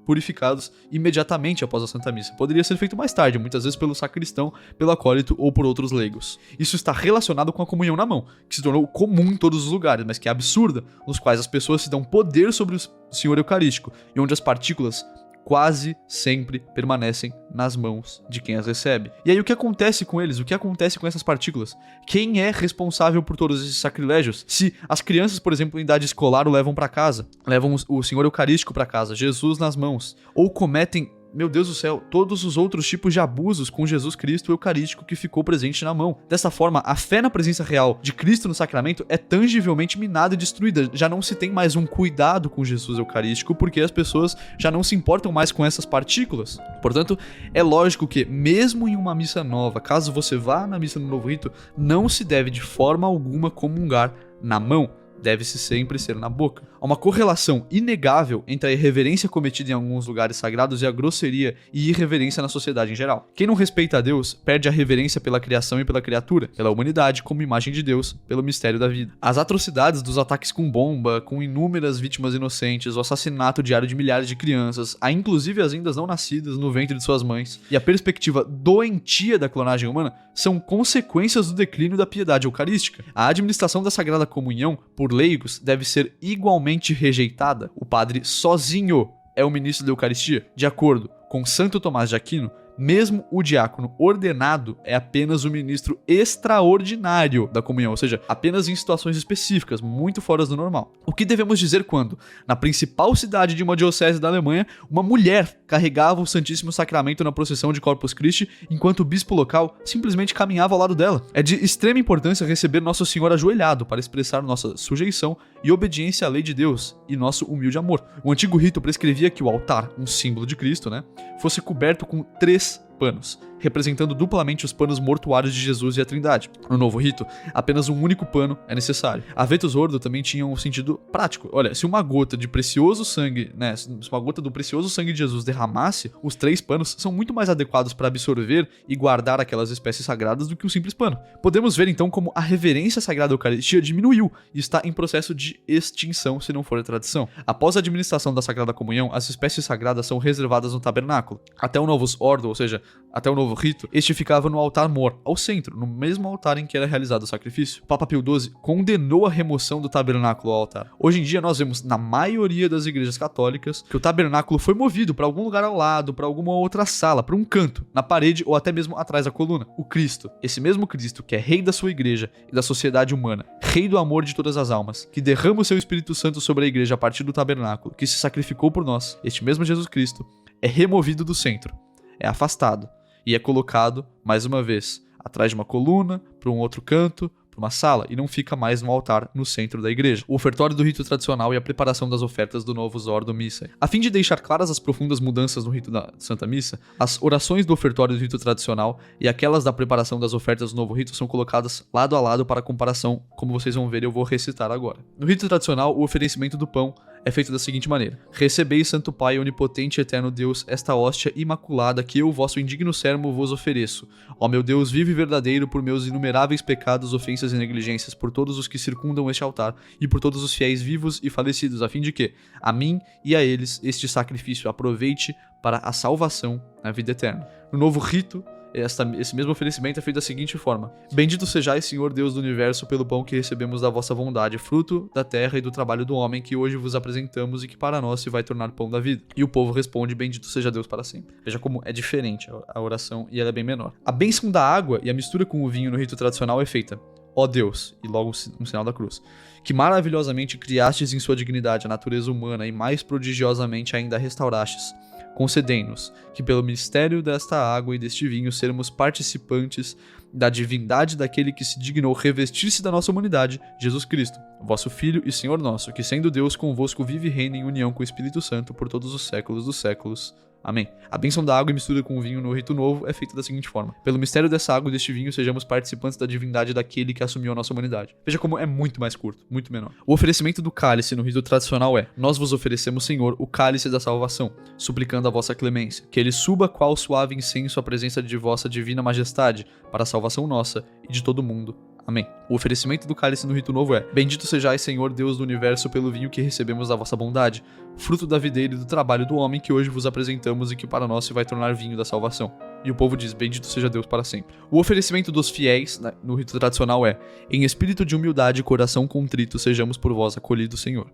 Speaker 1: purificados imediatamente após a Santa Missa. Poderia ser feito mais tarde, muitas vezes pelo sacristão, pelo acólito ou por outros leigos. Isso está relacionado com a comunhão na mão, que se tornou comum em todos os lugares, mas que é absurda, nos quais as pessoas se dão poder sobre o Senhor Eucarístico e onde as partículas quase sempre permanecem nas mãos de quem as recebe. E aí o que acontece com eles? O que acontece com essas partículas? Quem é responsável por todos esses sacrilégios? Se as crianças, por exemplo, em idade escolar o levam para casa, levam o Senhor Eucarístico para casa, Jesus nas mãos, ou cometem, meu Deus do céu, todos os outros tipos de abusos com Jesus Cristo Eucarístico que ficou presente na mão. Dessa forma, a fé na presença real de Cristo no sacramento é tangivelmente minada e destruída. Já não se tem mais um cuidado com Jesus Eucarístico, porque as pessoas já não se importam mais com essas partículas. Portanto, é lógico que, mesmo em uma missa nova, caso você vá na missa no Novo Rito, não se deve de forma alguma comungar na mão. Deve-se sempre ser na boca. Há uma correlação inegável entre a irreverência cometida em alguns lugares sagrados e a grosseria e irreverência na sociedade em geral. Quem não respeita a Deus perde a reverência pela criação e pela criatura, pela humanidade como imagem de Deus, pelo mistério da vida. As atrocidades dos ataques com bomba, com inúmeras vítimas inocentes, o assassinato diário de milhares de crianças, há inclusive as ainda não nascidas no ventre de suas mães, e a perspectiva doentia da clonagem humana são consequências do declínio da piedade eucarística. A administração da Sagrada Comunhão por leigos deve ser igualmente rejeitada. O padre sozinho é o ministro da Eucaristia. De acordo com Santo Tomás de Aquino, mesmo o diácono ordenado é apenas o ministro extraordinário da comunhão, ou seja, apenas em situações específicas, muito fora do normal. O que devemos dizer quando, na principal cidade de uma diocese da Alemanha, uma mulher carregava o Santíssimo Sacramento na procissão de Corpus Christi, enquanto o bispo local simplesmente caminhava ao lado dela? É de extrema importância receber Nosso Senhor ajoelhado para expressar nossa sujeição e obediência à lei de Deus e nosso humilde amor. O antigo rito prescrevia que o altar, um símbolo de Cristo, fosse coberto com 3 panos, representando duplamente os panos mortuários de Jesus e a Trindade. No novo rito, apenas um único pano é necessário. A Vetus Ordo também tinha um sentido prático. Olha, se uma gota de precioso sangue, se uma gota do precioso sangue de Jesus derramasse, os 3 panos são muito mais adequados para absorver e guardar aquelas espécies sagradas do que um simples pano. Podemos ver então como a reverência sagrada à Eucaristia diminuiu e está em processo de extinção, se não for a tradição. Após a administração da Sagrada Comunhão, as espécies sagradas são reservadas no tabernáculo. Até o Novus Ordo, ou seja, até o novo rito, este ficava no altar-mor, ao centro, no mesmo altar em que era realizado o sacrifício. O Papa Pio XII condenou a remoção do tabernáculo ao altar. Hoje em dia nós vemos, na maioria das igrejas católicas, que o tabernáculo foi movido para algum lugar ao lado, para alguma outra sala, para um canto, na parede ou até mesmo atrás da coluna. O Cristo, esse mesmo Cristo que é rei da sua igreja e da sociedade humana, rei do amor de todas as almas, que derrama o seu Espírito Santo sobre a igreja a partir do tabernáculo, que se sacrificou por nós, este mesmo Jesus Cristo, é removido do centro, é afastado, e é colocado, mais uma vez, atrás de uma coluna, para um outro canto, para uma sala, e não fica mais no altar no centro da igreja. O ofertório do rito tradicional e a preparação das ofertas do Novus Ordo Missae. A fim de deixar claras as profundas mudanças no rito da Santa Missa, as orações do ofertório do rito tradicional e aquelas da preparação das ofertas do novo rito são colocadas lado a lado para comparação, como vocês vão ver, eu vou recitar agora. No rito tradicional, o oferecimento do pão é feito da seguinte maneira: Recebei, Santo Pai, onipotente e eterno Deus, esta hóstia imaculada que eu, vosso indigno servo, vos ofereço. Ó meu Deus, vivo e verdadeiro, por meus inumeráveis pecados, ofensas e negligências, por todos os que circundam este altar, e por todos os fiéis vivos e falecidos, a fim de que, a mim e a eles, este sacrifício aproveite para a salvação na vida eterna. No novo rito, esse mesmo oferecimento é feito da seguinte forma: Bendito sejais, Senhor Deus do Universo, pelo pão que recebemos da vossa bondade, fruto da terra e do trabalho do homem, que hoje vos apresentamos e que para nós se vai tornar pão da vida. E o povo responde: Bendito seja Deus para sempre. Veja como é diferente a oração e ela é bem menor. A bênção da água e a mistura com o vinho no rito tradicional é feita: Ó Deus, e logo um sinal da cruz, que maravilhosamente criastes em sua dignidade a natureza humana e mais prodigiosamente ainda a restaurastes, concedei-nos que pelo mistério desta água e deste vinho sermos participantes da divindade daquele que se dignou revestir-se da nossa humanidade, Jesus Cristo, vosso Filho e Senhor nosso, que sendo Deus convosco vive e reina em união com o Espírito Santo por todos os séculos dos séculos. Amém. A bênção da água e mistura com o vinho no rito novo é feita da seguinte forma: pelo mistério dessa água e deste vinho, sejamos participantes da divindade daquele que assumiu a nossa humanidade. Veja como é muito mais curto, muito menor. O oferecimento do cálice no rito tradicional é: nós vos oferecemos, Senhor, o cálice da salvação, suplicando a vossa clemência, que ele suba qual suave incenso à presença de vossa divina majestade, para a salvação nossa e de todo o mundo. Amém. O oferecimento do cálice no rito novo é: bendito sejais, Senhor Deus do universo, pelo vinho que recebemos da vossa bondade, fruto da videira e do trabalho do homem que hoje vos apresentamos e que para nós se vai tornar vinho da salvação. E o povo diz: bendito seja Deus para sempre. O oferecimento dos fiéis, no rito tradicional é: em espírito de humildade e coração contrito, sejamos por vós acolhidos, Senhor.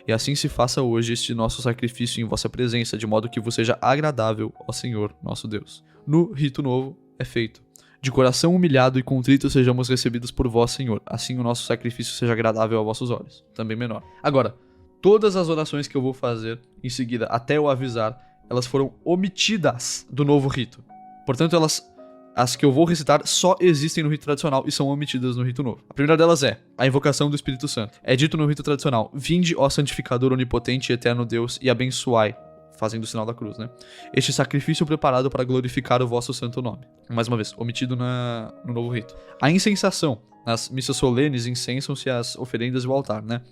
Speaker 1: E assim se faça hoje este nosso sacrifício em vossa presença, de modo que vos seja agradável, ó Senhor, nosso Deus. No rito novo é feito: de coração humilhado e contrito sejamos recebidos por vós, Senhor. Assim o nosso sacrifício seja agradável a vossos olhos. Também menor. Agora, todas as orações que eu vou fazer em seguida, até eu avisar, elas foram omitidas do novo rito. Portanto, as que eu vou recitar só existem no rito tradicional e são omitidas no rito novo. A primeira delas é a invocação do Espírito Santo. É dito no rito tradicional: vinde, ó santificador onipotente e eterno Deus, e abençoai, fazendo o sinal da cruz, né? Este sacrifício preparado para glorificar o vosso santo nome. Mais uma vez, omitido no novo rito. A incensação. Nas missas solenes incensam-se as oferendas e o altar, né?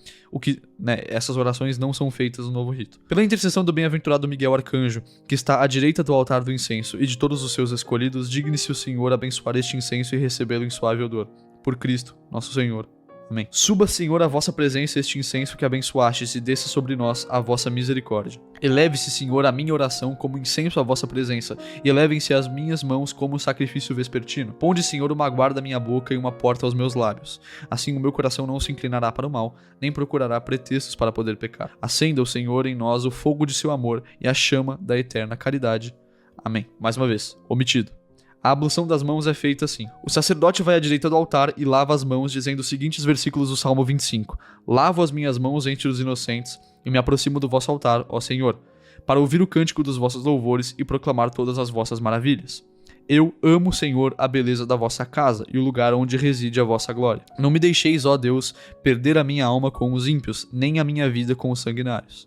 Speaker 1: Essas orações não são feitas no novo rito. Pela intercessão do bem-aventurado Miguel Arcanjo, que está à direita do altar do incenso, e de todos os seus escolhidos, digne-se o Senhor abençoar este incenso e recebê-lo em suave odor. Por Cristo, nosso Senhor. Amém. Suba, Senhor, à vossa presença este incenso que abençoastes e desça sobre nós a vossa misericórdia. Eleve-se, Senhor, a minha oração como incenso à vossa presença, e elevem-se as minhas mãos como sacrifício vespertino. Ponde, Senhor, uma guarda à minha boca e uma porta aos meus lábios. Assim o meu coração não se inclinará para o mal, nem procurará pretextos para poder pecar. Acenda o Senhor em nós o fogo de seu amor e a chama da eterna caridade. Amém. Mais uma vez, omitido. A ablução das mãos é feita assim: o sacerdote vai à direita do altar e lava as mãos, dizendo os seguintes versículos do Salmo 25: lavo as minhas mãos entre os inocentes e me aproximo do vosso altar, ó Senhor, para ouvir o cântico dos vossos louvores e proclamar todas as vossas maravilhas. Eu amo, Senhor, a beleza da vossa casa e o lugar onde reside a vossa glória. Não me deixeis, ó Deus, perder a minha alma com os ímpios, nem a minha vida com os sanguinários.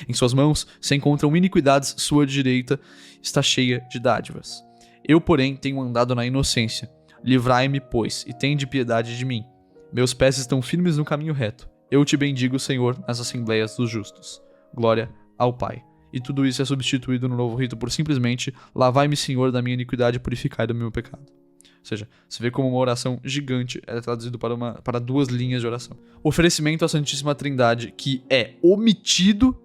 Speaker 1: Em suas mãos se encontram iniquidades, sua direita está cheia de dádivas. Eu, porém, tenho andado na inocência. Livrai-me, pois, e tende piedade de mim. Meus pés estão firmes no caminho reto. Eu te bendigo, Senhor, nas assembleias dos justos. Glória ao Pai. E tudo isso é substituído no novo rito por simplesmente: lavai-me, Senhor, da minha iniquidade e purificai do meu pecado. Ou seja, você vê como uma oração gigante é traduzido para 2 linhas de oração. Oferecimento à Santíssima Trindade, que é omitido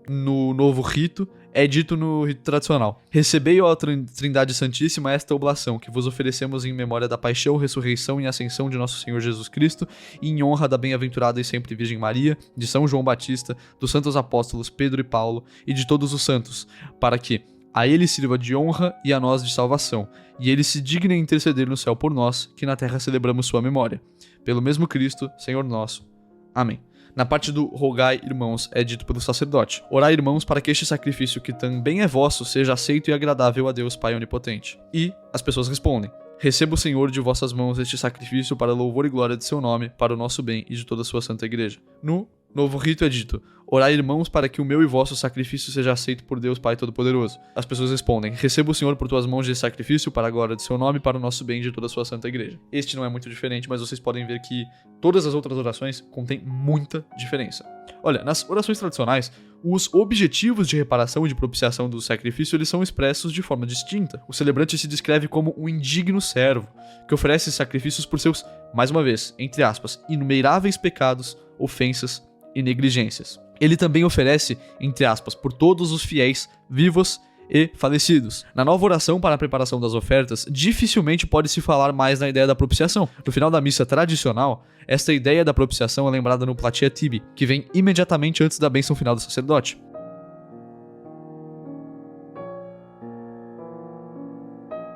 Speaker 1: no novo rito, é dito no rito tradicional: recebei, ó Trindade Santíssima, esta oblação, que vos oferecemos em memória da paixão, ressurreição e ascensão de nosso Senhor Jesus Cristo, e em honra da bem-aventurada e sempre Virgem Maria, de São João Batista, dos santos apóstolos Pedro e Paulo, e de todos os santos, para que a ele sirva de honra e a nós de salvação, e ele se digne a interceder no céu por nós, que na terra celebramos sua memória. Pelo mesmo Cristo, Senhor nosso. Amém. Na parte do rogai, irmãos, é dito pelo sacerdote: orai, irmãos, para que este sacrifício, que também é vosso, seja aceito e agradável a Deus Pai Onipotente. E as pessoas respondem: receba o Senhor de vossas mãos este sacrifício para louvor e glória de seu nome, para o nosso bem e de toda a sua santa igreja. No novo rito é dito: orai, irmãos, para que o meu e vosso sacrifício seja aceito por Deus Pai Todo-Poderoso. As pessoas respondem: receba o Senhor por tuas mãos este sacrifício para a glória de seu nome, para o nosso bem e de toda a sua santa igreja. Este não é muito diferente, mas vocês podem ver que todas as outras orações contêm muita diferença. Olha, nas orações tradicionais, os objetivos de reparação e de propiciação do sacrifício eles são expressos de forma distinta. O celebrante se descreve como um indigno servo, que oferece sacrifícios por seus, mais uma vez, entre aspas, inumeráveis pecados, ofensas e negligências. Ele também oferece, entre aspas, por todos os fiéis, vivos e falecidos. Na nova oração para a preparação das ofertas, dificilmente pode-se falar mais na ideia da propiciação. No final da missa tradicional, esta ideia da propiciação é lembrada no Platia Tibi, que vem imediatamente antes da bênção final do sacerdote.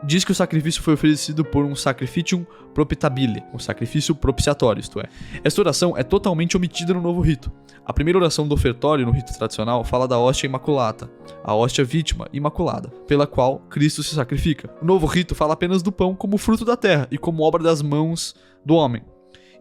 Speaker 1: diz que o sacrifício foi oferecido por um sacrificium propitabile, um sacrifício propiciatório, isto é. Esta oração é totalmente omitida no novo rito. A primeira oração do ofertório no rito tradicional fala da hóstia imaculata, a hóstia vítima imaculada, pela qual Cristo se sacrifica. O novo rito fala apenas do pão como fruto da terra e como obra das mãos do homem.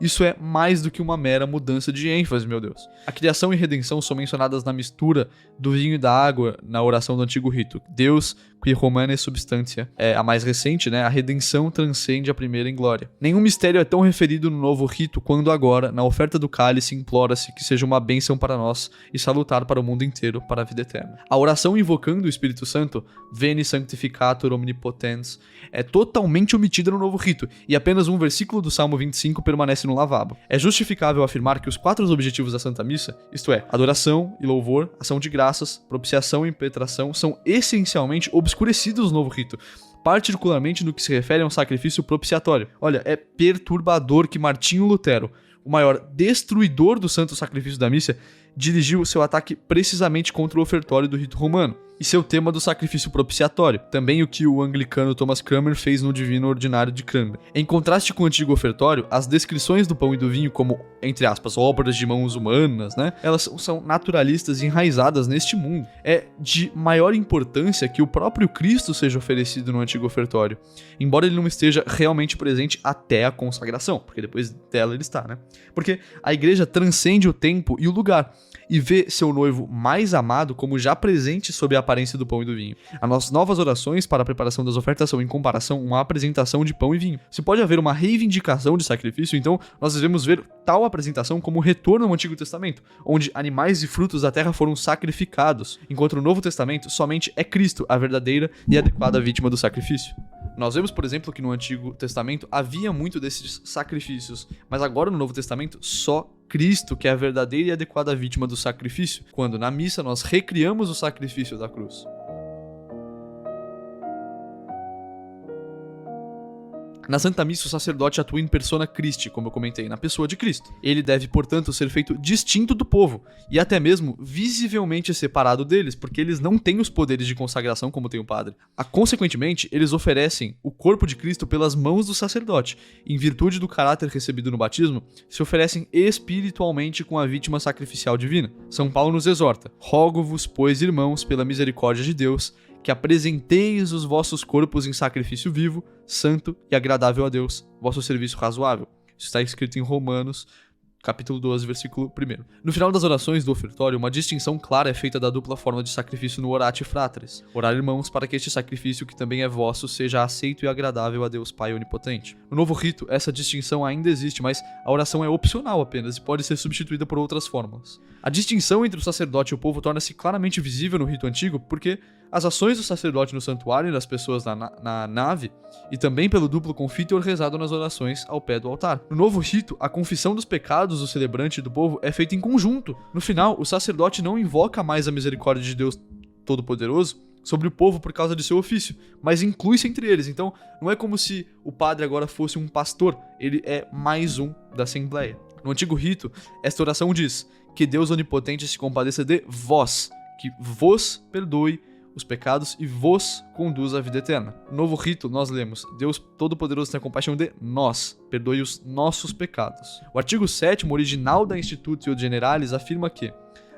Speaker 1: Isso é mais do que uma mera mudança de ênfase, meu Deus. A criação e redenção são mencionadas na mistura do vinho e da água na oração do antigo rito. Deus, qui romane substantia, é a mais recente, né? A redenção transcende a primeira em glória. Nenhum mistério é tão referido no novo rito quando agora, na oferta do cálice, implora-se que seja uma bênção para nós e salutar para o mundo inteiro, para a vida eterna. A oração invocando o Espírito Santo, Veni Sanctificator Omnipotens, é totalmente omitida no novo rito e apenas um versículo do Salmo 25 permanece no lavabo. É justificável afirmar que os 4 objetivos da Santa Missa, isto é, adoração e louvor, ação de graças, propiciação e impetração, são essencialmente obscurecidos no novo rito, particularmente no que se refere a um sacrifício propiciatório. Olha, é perturbador que Martinho Lutero, o maior destruidor do santo sacrifício da missa, dirigiu seu ataque precisamente contra o ofertório do rito romano e seu tema do sacrifício propiciatório, também o que o anglicano Thomas Cranmer fez no Divino Ordinário de Cranmer. Em contraste com o antigo ofertório, as descrições do pão e do vinho como, entre aspas, obras de mãos humanas, né? Elas são naturalistas e enraizadas neste mundo. É de maior importância que o próprio Cristo seja oferecido no antigo ofertório, embora ele não esteja realmente presente até a consagração, porque depois dela ele está, né? Porque a igreja transcende o tempo e o lugar, e vê seu noivo mais amado como já presente sob a aparência do pão e do vinho. As novas orações para a preparação das ofertas são, em comparação, uma apresentação de pão e vinho. Se pode haver uma reivindicação de sacrifício, então nós devemos ver tal apresentação como retorno ao Antigo Testamento, onde animais e frutos da terra foram sacrificados, enquanto no Novo Testamento somente é Cristo a verdadeira e adequada vítima do sacrifício. Nós vemos, por exemplo, que no Antigo Testamento havia muito desses sacrifícios, mas agora no Novo Testamento só Cristo, que é a verdadeira e adequada vítima do sacrifício, quando na missa nós recriamos o sacrifício da cruz. Na Santa Missa, o sacerdote atua em persona Christi, como eu comentei, na pessoa de Cristo. Ele deve, portanto, ser feito distinto do povo, e até mesmo visivelmente separado deles, porque eles não têm os poderes de consagração como tem o padre. Consequentemente, eles oferecem o corpo de Cristo pelas mãos do sacerdote. Em virtude do caráter recebido no batismo, se oferecem espiritualmente com a vítima sacrificial divina. São Paulo nos exorta: rogo-vos, pois, irmãos, pela misericórdia de Deus, que apresenteis os vossos corpos em sacrifício vivo, santo e agradável a Deus, vosso serviço razoável. Isso está escrito em Romanos, capítulo 12, versículo 1. No final das orações do ofertório, uma distinção clara é feita da dupla forma de sacrifício no orate fratres. Orar, irmãos, para que este sacrifício, que também é vosso, seja aceito e agradável a Deus Pai Onipotente. No novo rito, essa distinção ainda existe, mas a oração é opcional apenas e pode ser substituída por outras formas. A distinção entre o sacerdote e o povo torna-se claramente visível no rito antigo porque as ações do sacerdote no santuário e das pessoas na nave, e também pelo duplo confiteor rezado nas orações ao pé do altar. No novo rito, a confissão dos pecados do celebrante e do povo é feita em conjunto. No final, o sacerdote não invoca mais a misericórdia de Deus Todo-Poderoso sobre o povo por causa de seu ofício, mas inclui-se entre eles. Então, não é como se o padre agora fosse um pastor, ele é mais um da Assembleia. No antigo rito, esta oração diz: que Deus Onipotente se compadeça de vós, que vos perdoe os pecados e vos conduz à vida eterna. No novo rito, nós lemos: Deus Todo-Poderoso tem compaixão de nós, perdoe os nossos pecados. O artigo 7º, original da Institutio Generalis, afirma que,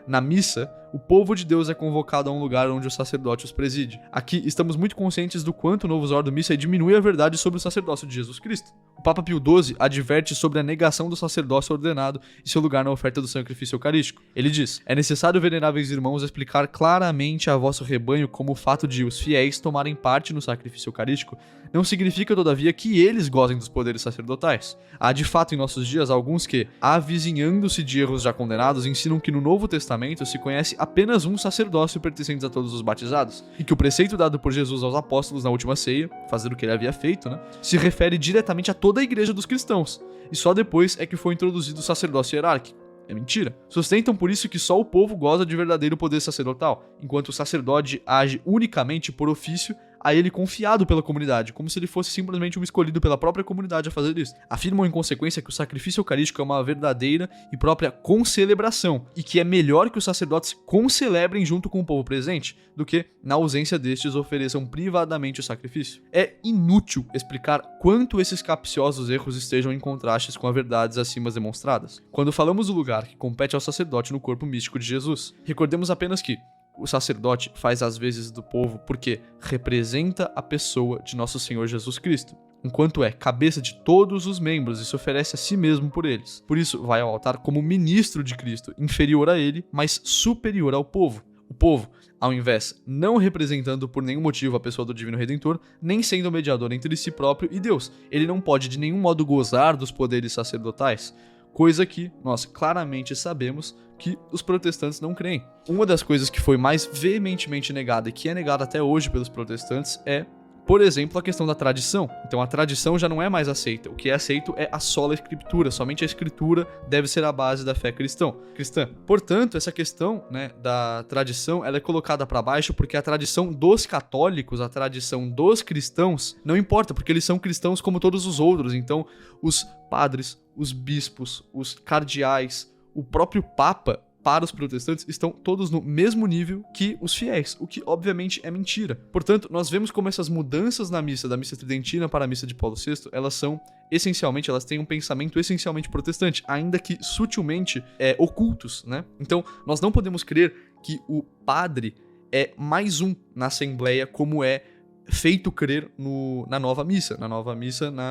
Speaker 1: na missa, o povo de Deus é convocado a um lugar onde o sacerdote os preside. Aqui estamos muito conscientes do quanto o novo usuário do missa diminui a verdade sobre o sacerdócio de Jesus Cristo. O Papa Pio XII adverte sobre a negação do sacerdócio ordenado e seu lugar na oferta do sacrifício eucarístico. Ele diz: é necessário, veneráveis irmãos, explicar claramente a vosso rebanho como o fato de os fiéis tomarem parte no sacrifício eucarístico não significa, todavia, que eles gozem dos poderes sacerdotais. Há, de fato, em nossos dias, alguns que, avizinhando-se de erros já condenados, ensinam que no Novo Testamento se conhece apenas um sacerdócio pertencente a todos os batizados, e que o preceito dado por Jesus aos apóstolos na última ceia, fazer o que ele havia feito, se refere diretamente a toda a igreja dos cristãos, e só depois é que foi introduzido o sacerdócio hierárquico. É mentira. Sustentam por isso que só o povo goza de verdadeiro poder sacerdotal, enquanto o sacerdote age unicamente por ofício a ele confiado pela comunidade, como se ele fosse simplesmente um escolhido pela própria comunidade a fazer isso. Afirmam em consequência que o sacrifício eucarístico é uma verdadeira e própria concelebração, e que é melhor que os sacerdotes concelebrem junto com o povo presente, do que, na ausência destes, ofereçam privadamente o sacrifício. É inútil explicar quanto esses capciosos erros estejam em contrastes com as verdades acima demonstradas. Quando falamos do lugar que compete ao sacerdote no corpo místico de Jesus, recordemos apenas que o sacerdote faz as vezes do povo porque representa a pessoa de nosso Senhor Jesus Cristo, enquanto é cabeça de todos os membros e se oferece a si mesmo por eles. Por isso, vai ao altar como ministro de Cristo, inferior a ele, mas superior ao povo. O povo, ao invés, não representando por nenhum motivo a pessoa do Divino Redentor, nem sendo o mediador entre si próprio e Deus. Ele não pode de nenhum modo gozar dos poderes sacerdotais, coisa que nós claramente sabemos que os protestantes não creem. Uma das coisas que foi mais veementemente negada e que é negada até hoje pelos protestantes é, por exemplo, a questão da tradição. Então a tradição já não é mais aceita. O que é aceito é a sola escritura. Somente a escritura deve ser a base da fé cristã. Portanto, essa questão, da tradição, ela é colocada para baixo porque a tradição dos católicos, a tradição dos cristãos, não importa, porque eles são cristãos como todos os outros. Então, os padres, os bispos, os cardeais, o próprio Papa, para os protestantes, estão todos no mesmo nível que os fiéis, o que obviamente é mentira. Portanto, nós vemos como essas mudanças na missa, da missa tridentina para a missa de Paulo VI, elas têm um pensamento essencialmente protestante, ainda que sutilmente ocultos, né? Então, nós não podemos crer que o padre é mais um na Assembleia, como é feito crer na nova missa,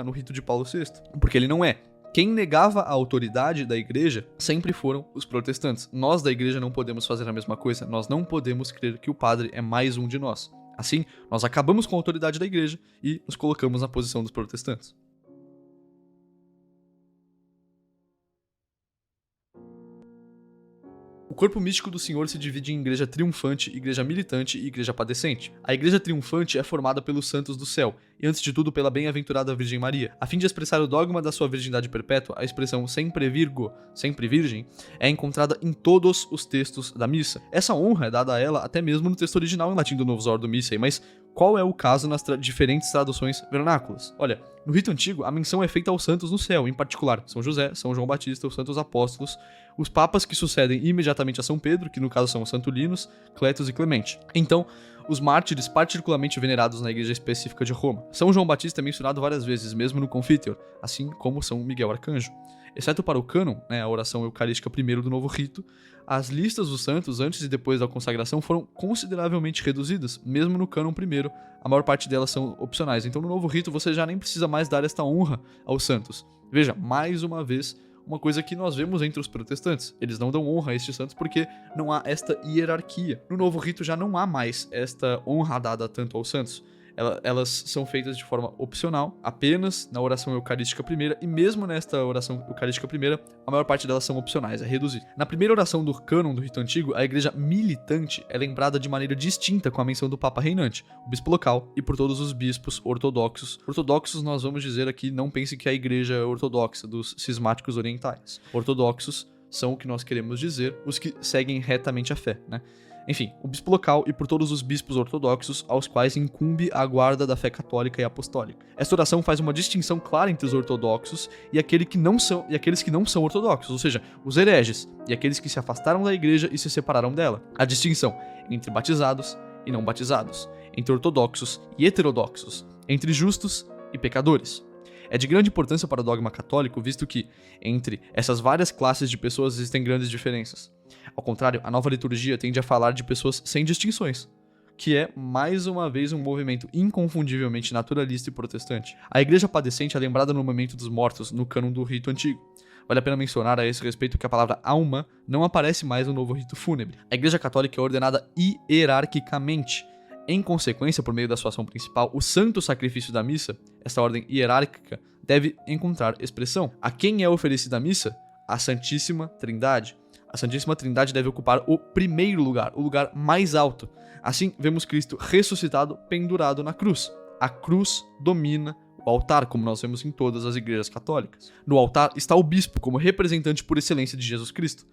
Speaker 1: no rito de Paulo VI, porque ele não é. Quem negava a autoridade da igreja sempre foram os protestantes. Nós da igreja não podemos fazer a mesma coisa. Nós não podemos crer que o padre é mais um de nós. Assim, nós acabamos com a autoridade da igreja e nos colocamos na posição dos protestantes. O corpo místico do Senhor se divide em igreja triunfante, igreja militante e igreja padecente. A igreja triunfante é formada pelos santos do céu, e antes de tudo pela bem-aventurada Virgem Maria. A fim de expressar o dogma da sua virgindade perpétua, a expressão sempre virgo, sempre virgem, é encontrada em todos os textos da missa. Essa honra é dada a ela até mesmo no texto original em latim do Novus Ordo Missae, mas qual é o caso nas diferentes traduções vernáculas? Olha, no rito antigo, a menção é feita aos santos no céu, em particular São José, São João Batista, os santos apóstolos, os papas que sucedem imediatamente a São Pedro, que no caso são Santo Linus, Cletus e Clemente. Então, os mártires particularmente venerados na igreja específica de Roma. São João Batista é mencionado várias vezes, mesmo no Confiteor, assim como São Miguel Arcanjo. Exceto para o cânon, a oração eucarística primeiro do novo rito, as listas dos santos antes e depois da consagração foram consideravelmente reduzidas, mesmo no cânon primeiro, a maior parte delas são opcionais. Então no novo rito você já nem precisa mais dar esta honra aos santos. Veja, mais uma vez, uma coisa que nós vemos entre os protestantes. Eles não dão honra a estes santos porque não há esta hierarquia. No novo rito já não há mais esta honra dada tanto aos santos. Elas são feitas de forma opcional, apenas na oração eucarística primeira, e mesmo nesta oração eucarística primeira, a maior parte delas são opcionais, é reduzir. Na primeira oração do cânon do rito antigo, a igreja militante é lembrada de maneira distinta com a menção do Papa reinante, o bispo local, e por todos os bispos ortodoxos. Ortodoxos, nós vamos dizer aqui, não pense que é a igreja ortodoxa dos cismáticos orientais. Ortodoxos são o que nós queremos dizer, os que seguem retamente a fé, né? Enfim, o bispo local e por todos os bispos ortodoxos aos quais incumbe a guarda da fé católica e apostólica. Esta oração faz uma distinção clara entre os ortodoxos e aqueles que não são ortodoxos, ou seja, os hereges e aqueles que se afastaram da igreja e se separaram dela. A distinção entre batizados e não batizados, entre ortodoxos e heterodoxos, entre justos e pecadores. É de grande importância para o dogma católico, visto que, entre essas várias classes de pessoas, existem grandes diferenças. Ao contrário, a nova liturgia tende a falar de pessoas sem distinções, que é, mais uma vez, um movimento inconfundivelmente naturalista e protestante. A igreja padecente é lembrada no momento dos mortos, no cânon do rito antigo. Vale a pena mencionar a esse respeito que a palavra alma não aparece mais no novo rito fúnebre. A igreja católica é ordenada hierarquicamente. Em consequência, por meio da sua ação principal, o santo sacrifício da missa, essa ordem hierárquica, deve encontrar expressão. A quem é oferecida a missa? A Santíssima Trindade. A Santíssima Trindade deve ocupar o primeiro lugar, o lugar mais alto. Assim, vemos Cristo ressuscitado pendurado na cruz. A cruz domina o altar, como nós vemos em todas as igrejas católicas. No altar está o bispo, como representante por excelência de Jesus Cristo.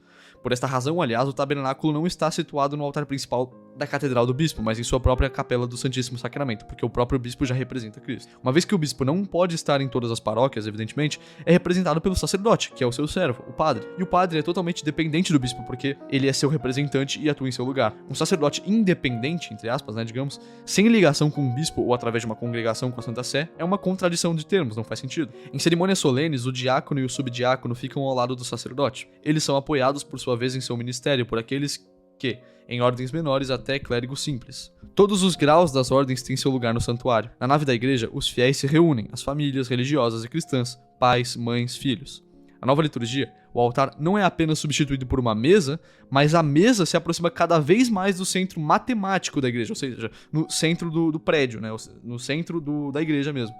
Speaker 1: Por esta razão, aliás, o tabernáculo não está situado no altar principal da catedral do bispo, mas em sua própria capela do Santíssimo Sacramento, porque o próprio bispo já representa Cristo. Uma vez que o bispo não pode estar em todas as paróquias, evidentemente, é representado pelo sacerdote, que é o seu servo, o padre. E o padre é totalmente dependente do bispo, porque ele é seu representante e atua em seu lugar. Um sacerdote independente, entre aspas, né, digamos, sem ligação com o bispo ou através de uma congregação com a Santa Sé, é uma contradição de termos, não faz sentido. Em cerimônias solenes, o diácono e o subdiácono ficam ao lado do sacerdote. Eles são apoiados, por sua vez, em seu ministério por aqueles que, em ordens menores, até clérigos simples. Todos os graus das ordens têm seu lugar no santuário. Na nave da igreja, os fiéis se reúnem, as famílias religiosas e cristãs, pais, mães, filhos. A nova liturgia, o altar não é apenas substituído por uma mesa, mas a mesa se aproxima cada vez mais do centro matemático da igreja, ou seja, no centro do prédio, né? No centro da igreja mesmo,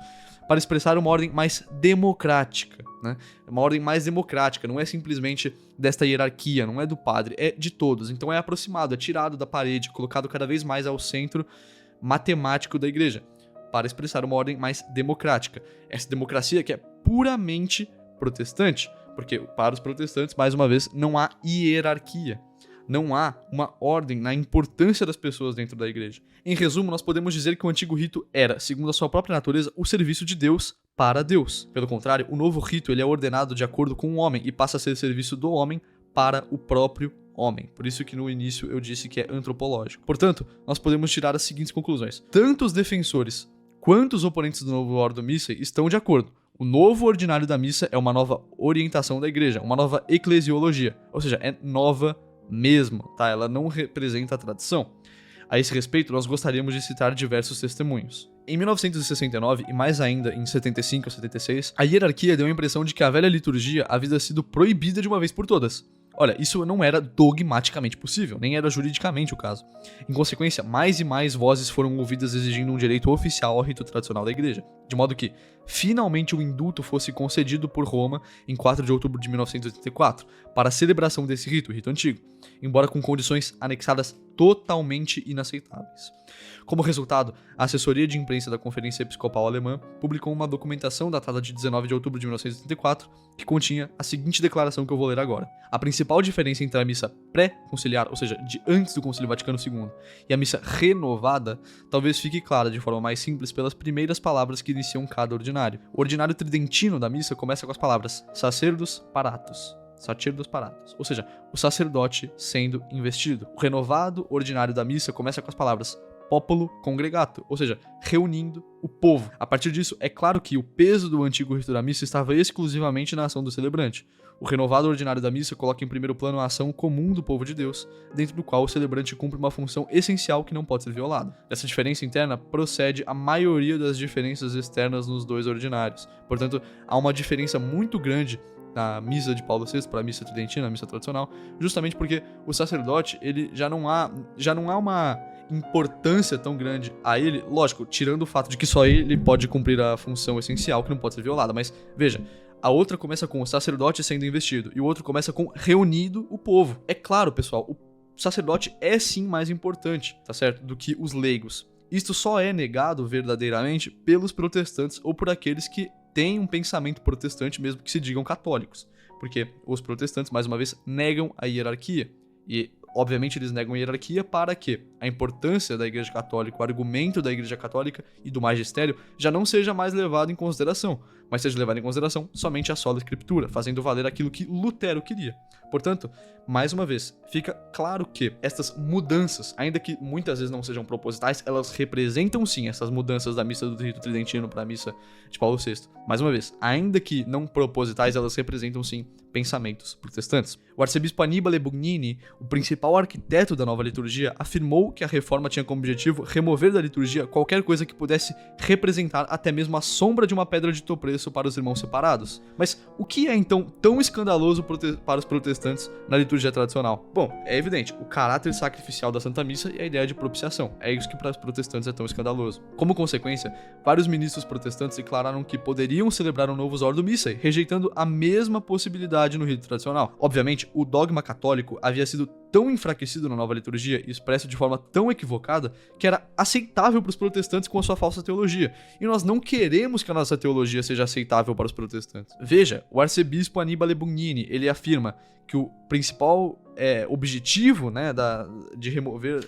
Speaker 1: para expressar uma ordem mais democrática, né? Uma ordem mais democrática, não é simplesmente desta hierarquia, não é do padre, é de todos. Então é aproximado, é tirado da parede, colocado cada vez mais ao centro matemático da igreja, para expressar uma ordem mais democrática. Essa democracia que é puramente protestante, porque para os protestantes, mais uma vez, não há hierarquia. Não há uma ordem na importância das pessoas dentro da igreja. Em resumo, nós podemos dizer que o antigo rito era, segundo a sua própria natureza, o serviço de Deus para Deus. Pelo contrário, o novo rito ele é ordenado de acordo com o homem e passa a ser serviço do homem para o próprio homem. Por isso que no início eu disse que é antropológico. Portanto, nós podemos tirar as seguintes conclusões. Tanto os defensores quanto os oponentes do novo Ordo Missae estão de acordo. O novo ordinário da missa é uma nova orientação da igreja, uma nova eclesiologia, ou seja, é nova mesmo, tá? Ela não representa a tradição. A esse respeito, nós gostaríamos de citar diversos testemunhos. Em 1969, e mais ainda em 75 ou 76, a hierarquia deu a impressão de que a velha liturgia havia sido proibida de uma vez por todas. Olha, isso não era dogmaticamente possível, nem era juridicamente o caso. Em consequência, mais e mais vozes foram ouvidas exigindo um direito oficial ao rito tradicional da igreja, de modo que, finalmente, o indulto fosse concedido por Roma em 4 de outubro de 1984, para a celebração desse rito, o rito antigo, embora com condições anexadas totalmente inaceitáveis. Como resultado, a assessoria de imprensa da Conferência Episcopal Alemã publicou uma documentação datada de 19 de outubro de 1984 que continha a seguinte declaração que eu vou ler agora. A principal diferença entre a missa pré-conciliar, ou seja, de antes do Concílio Vaticano II, e a missa renovada, talvez fique clara de forma mais simples pelas primeiras palavras que iniciam cada ordinário. O ordinário tridentino da missa começa com as palavras Sacerdos Paratus, ou seja, o sacerdote sendo investido. O renovado ordinário da missa começa com as palavras Populo Congregato, ou seja, reunindo o povo. A partir disso, é claro que o peso do antigo rito da missa estava exclusivamente na ação do celebrante. O renovado ordinário da missa coloca em primeiro plano a ação comum do povo de Deus, dentro do qual o celebrante cumpre uma função essencial que não pode ser violada. Dessa diferença interna procede a maioria das diferenças externas nos dois ordinários. Portanto, há uma diferença muito grande na missa de Paulo VI para a missa tridentina, a missa tradicional, justamente porque o sacerdote, ele já não há uma importância tão grande a ele, lógico, tirando o fato de que só ele pode cumprir a função essencial que não pode ser violada, mas veja, a outra começa com o sacerdote sendo investido e o outro começa com reunido o povo. É claro, pessoal, o sacerdote é sim mais importante, tá certo, do que os leigos. Isto só é negado verdadeiramente pelos protestantes ou por aqueles que têm um pensamento protestante, mesmo que se digam católicos, porque os protestantes, mais uma vez, negam a hierarquia e obviamente eles negam a hierarquia para que a importância da Igreja Católica, o argumento da Igreja Católica e do magistério já não seja mais levado em consideração, mas seja levado em consideração somente a sola escritura, fazendo valer aquilo que Lutero queria. Portanto, mais uma vez, fica claro que estas mudanças, ainda que muitas vezes não sejam propositais, elas representam sim essas mudanças da missa do rito tridentino para a missa de Paulo VI. Mais uma vez, ainda que não propositais, elas representam sim pensamentos protestantes. O arcebispo Annibale Bugnini, o principal arquiteto da nova liturgia, afirmou que a reforma tinha como objetivo remover da liturgia qualquer coisa que pudesse representar até mesmo a sombra de uma pedra de tropeço para os irmãos separados. Mas o que é então tão escandaloso para os protestantes na liturgia tradicional? Bom, é evidente, o caráter sacrificial da Santa Missa e a ideia de propiciação. É isso que para os protestantes é tão escandaloso. Como consequência, vários ministros protestantes declararam que poderiam celebrar um novo Ordo Missae, rejeitando a mesma possibilidade no rito tradicional. Obviamente, o dogma católico havia sido tão enfraquecido na nova liturgia e expresso de forma tão equivocada que era aceitável para os protestantes com a sua falsa teologia. E nós não queremos que a nossa teologia seja aceitável para os protestantes. Veja, o arcebispo Annibale Bugnini, ele afirma que o principal objetivo, né, de remover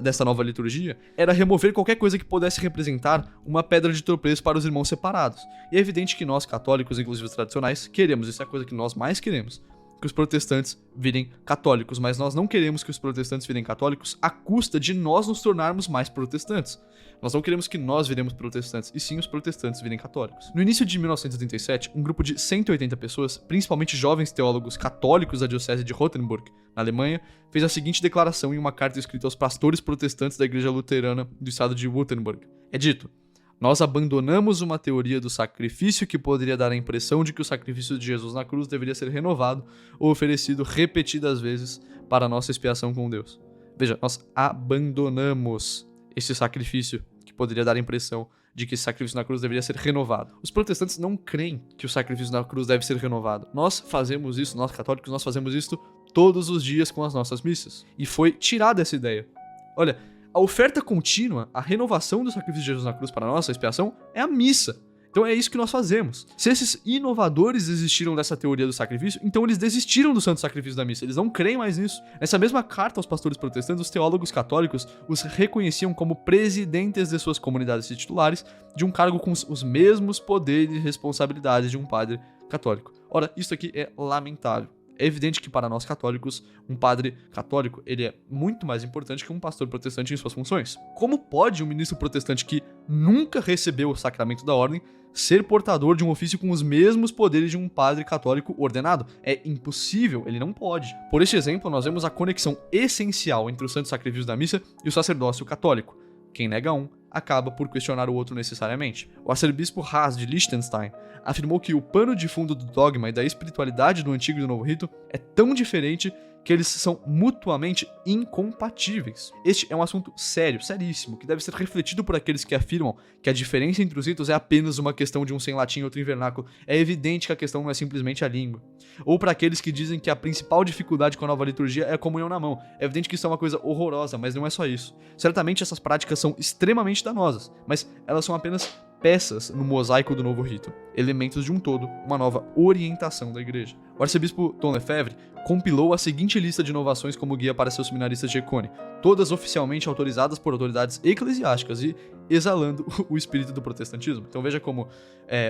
Speaker 1: dessa nova liturgia era remover qualquer coisa que pudesse representar uma pedra de tropeço para os irmãos separados. E é evidente que nós, católicos, inclusive os tradicionais, queremos, isso é a coisa que nós mais queremos, que os protestantes virem católicos, mas nós não queremos que os protestantes virem católicos à custa de nós nos tornarmos mais protestantes. Nós não queremos que nós viremos protestantes, e sim os protestantes virem católicos. No início de 1937, um grupo de 180 pessoas, principalmente jovens teólogos católicos da diocese de Rothenburg, na Alemanha, fez a seguinte declaração em uma carta escrita aos pastores protestantes da igreja luterana do estado de Württemberg. É dito: nós abandonamos uma teoria do sacrifício que poderia dar a impressão de que o sacrifício de Jesus na cruz deveria ser renovado ou oferecido repetidas vezes para a nossa expiação com Deus. Veja, nós abandonamos esse sacrifício que poderia dar a impressão de que esse sacrifício na cruz deveria ser renovado. Os protestantes não creem que o sacrifício na cruz deve ser renovado. Nós fazemos isso, nós católicos, nós fazemos isso todos os dias com as nossas missas. E foi tirada essa ideia. Olha, a oferta contínua, a renovação do sacrifício de Jesus na cruz para a nossa expiação é a missa. Então é isso que nós fazemos. Se esses inovadores desistiram dessa teoria do sacrifício, então eles desistiram do santo sacrifício da missa. Eles não creem mais nisso. Nessa mesma carta aos pastores protestantes, os teólogos católicos os reconheciam como presidentes de suas comunidades titulares de um cargo com os mesmos poderes e responsabilidades de um padre católico. Ora, isso aqui é lamentável. É evidente que para nós católicos, um padre católico ele é muito mais importante que um pastor protestante em suas funções. Como pode um ministro protestante que nunca recebeu o sacramento da ordem ser portador de um ofício com os mesmos poderes de um padre católico ordenado? É impossível, ele não pode. Por este exemplo, nós vemos a conexão essencial entre o santo sacrifício da missa e o sacerdócio católico. Quem nega um, acaba por questionar o outro necessariamente. O arcebispo Haas de Liechtenstein afirmou que o pano de fundo do dogma e da espiritualidade do Antigo e do Novo Rito é tão diferente que eles são mutuamente incompatíveis. Este é um assunto sério, seríssimo, que deve ser refletido por aqueles que afirmam que a diferença entre os ritos é apenas uma questão de um sem latim e outro em vernáculo. É evidente que a questão não é simplesmente a língua. Ou para aqueles que dizem que a principal dificuldade com a nova liturgia é a comunhão na mão. É evidente que isso é uma coisa horrorosa, mas não é só isso. Certamente essas práticas são extremamente danosas, mas elas são apenas peças no mosaico do novo rito, elementos de um todo, uma nova orientação da igreja. O arcebispo Tom Lefebvre compilou a seguinte lista de inovações como guia para seus seminaristas de Econe, todas oficialmente autorizadas por autoridades eclesiásticas e exalando o espírito do protestantismo. Então veja como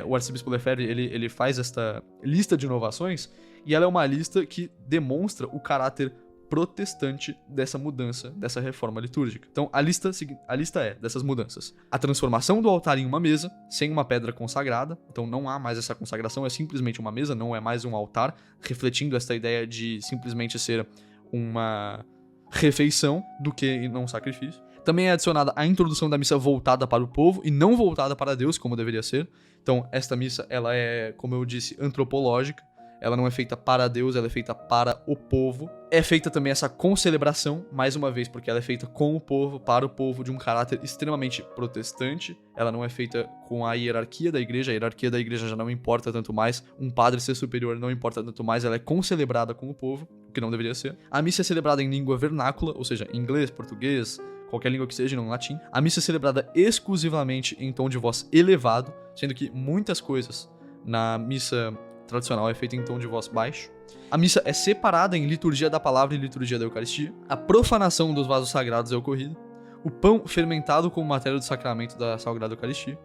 Speaker 1: o arcebispo Lefebvre ele faz esta lista de inovações e ela é uma lista que demonstra o caráter protestante dessa mudança, dessa reforma litúrgica. Então, a lista é dessas mudanças. A transformação do altar em uma mesa, sem uma pedra consagrada. Então, não há mais essa consagração, é simplesmente uma mesa, não é mais um altar, refletindo essa ideia de simplesmente ser uma refeição do que não um sacrifício. Também é adicionada a introdução da missa voltada para o povo e não voltada para Deus, como deveria ser. Então, esta missa, ela é, como eu disse, antropológica. Ela não é feita para Deus, ela é feita para o povo. É feita também essa concelebração, mais uma vez, porque ela é feita com o povo, para o povo, de um caráter extremamente protestante. Ela não é feita com a hierarquia da igreja. A hierarquia da igreja já não importa tanto mais. Um padre ser superior não importa tanto mais. Ela é concelebrada com o povo, o que não deveria ser. A missa é celebrada em língua vernácula, ou seja, inglês, português, qualquer língua que seja, não latim. A missa é celebrada exclusivamente em tom de voz elevado, sendo que muitas coisas na missa tradicional é feita em tom de voz baixo. A missa é separada em liturgia da palavra e liturgia da Eucaristia. A profanação dos vasos sagrados é ocorrida. O pão fermentado como matéria do sacramento da Sagrada Eucaristia.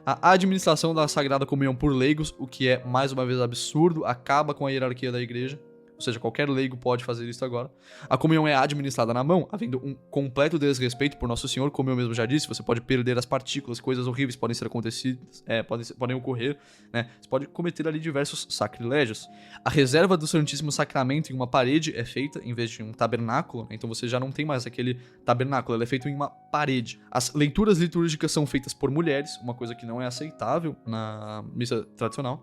Speaker 1: A administração da Sagrada Comunhão por leigos, o que é, mais uma vez, absurdo, acaba com a hierarquia da igreja. Ou seja, qualquer leigo pode fazer isso agora. A comunhão é administrada na mão, havendo um completo desrespeito por Nosso Senhor, como eu mesmo já disse. Você pode perder as partículas, coisas horríveis podem ser acontecidas, podem ocorrer, né? Você pode cometer ali diversos sacrilégios. A reserva do Santíssimo Sacramento em uma parede é feita em vez de um tabernáculo, né? Então você já não tem mais aquele tabernáculo, ele é feito em uma parede. As leituras litúrgicas são feitas por mulheres, uma coisa que não é aceitável na missa tradicional.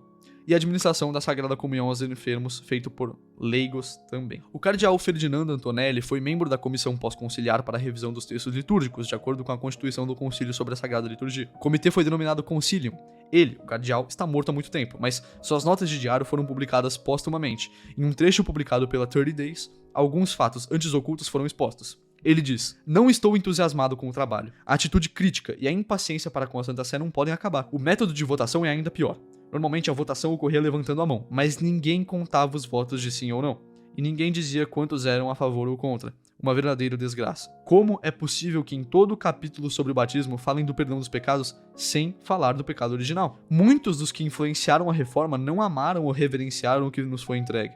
Speaker 1: E a administração da Sagrada Comunhão aos enfermos, feito por leigos também. O cardeal Ferdinando Antonelli foi membro da comissão pós-conciliar para a revisão dos textos litúrgicos, de acordo com a Constituição do Concílio sobre a Sagrada Liturgia. O comitê foi denominado Concilium. Ele, o cardeal, está morto há muito tempo, mas suas notas de diário foram publicadas póstumamente. Em um trecho publicado pela 30 Days, alguns fatos antes ocultos foram expostos. Ele diz: não estou entusiasmado com o trabalho. A atitude crítica e a impaciência para com a Santa Sé não podem acabar. O método de votação é ainda pior. Normalmente a votação ocorria levantando a mão, mas ninguém contava os votos de sim ou não. e ninguém dizia quantos eram a favor ou contra. Uma verdadeira desgraça. Como é possível que em todo o capítulo sobre o batismo falem do perdão dos pecados sem falar do pecado original? Muitos dos que influenciaram a reforma não amaram ou reverenciaram o que nos foi entregue.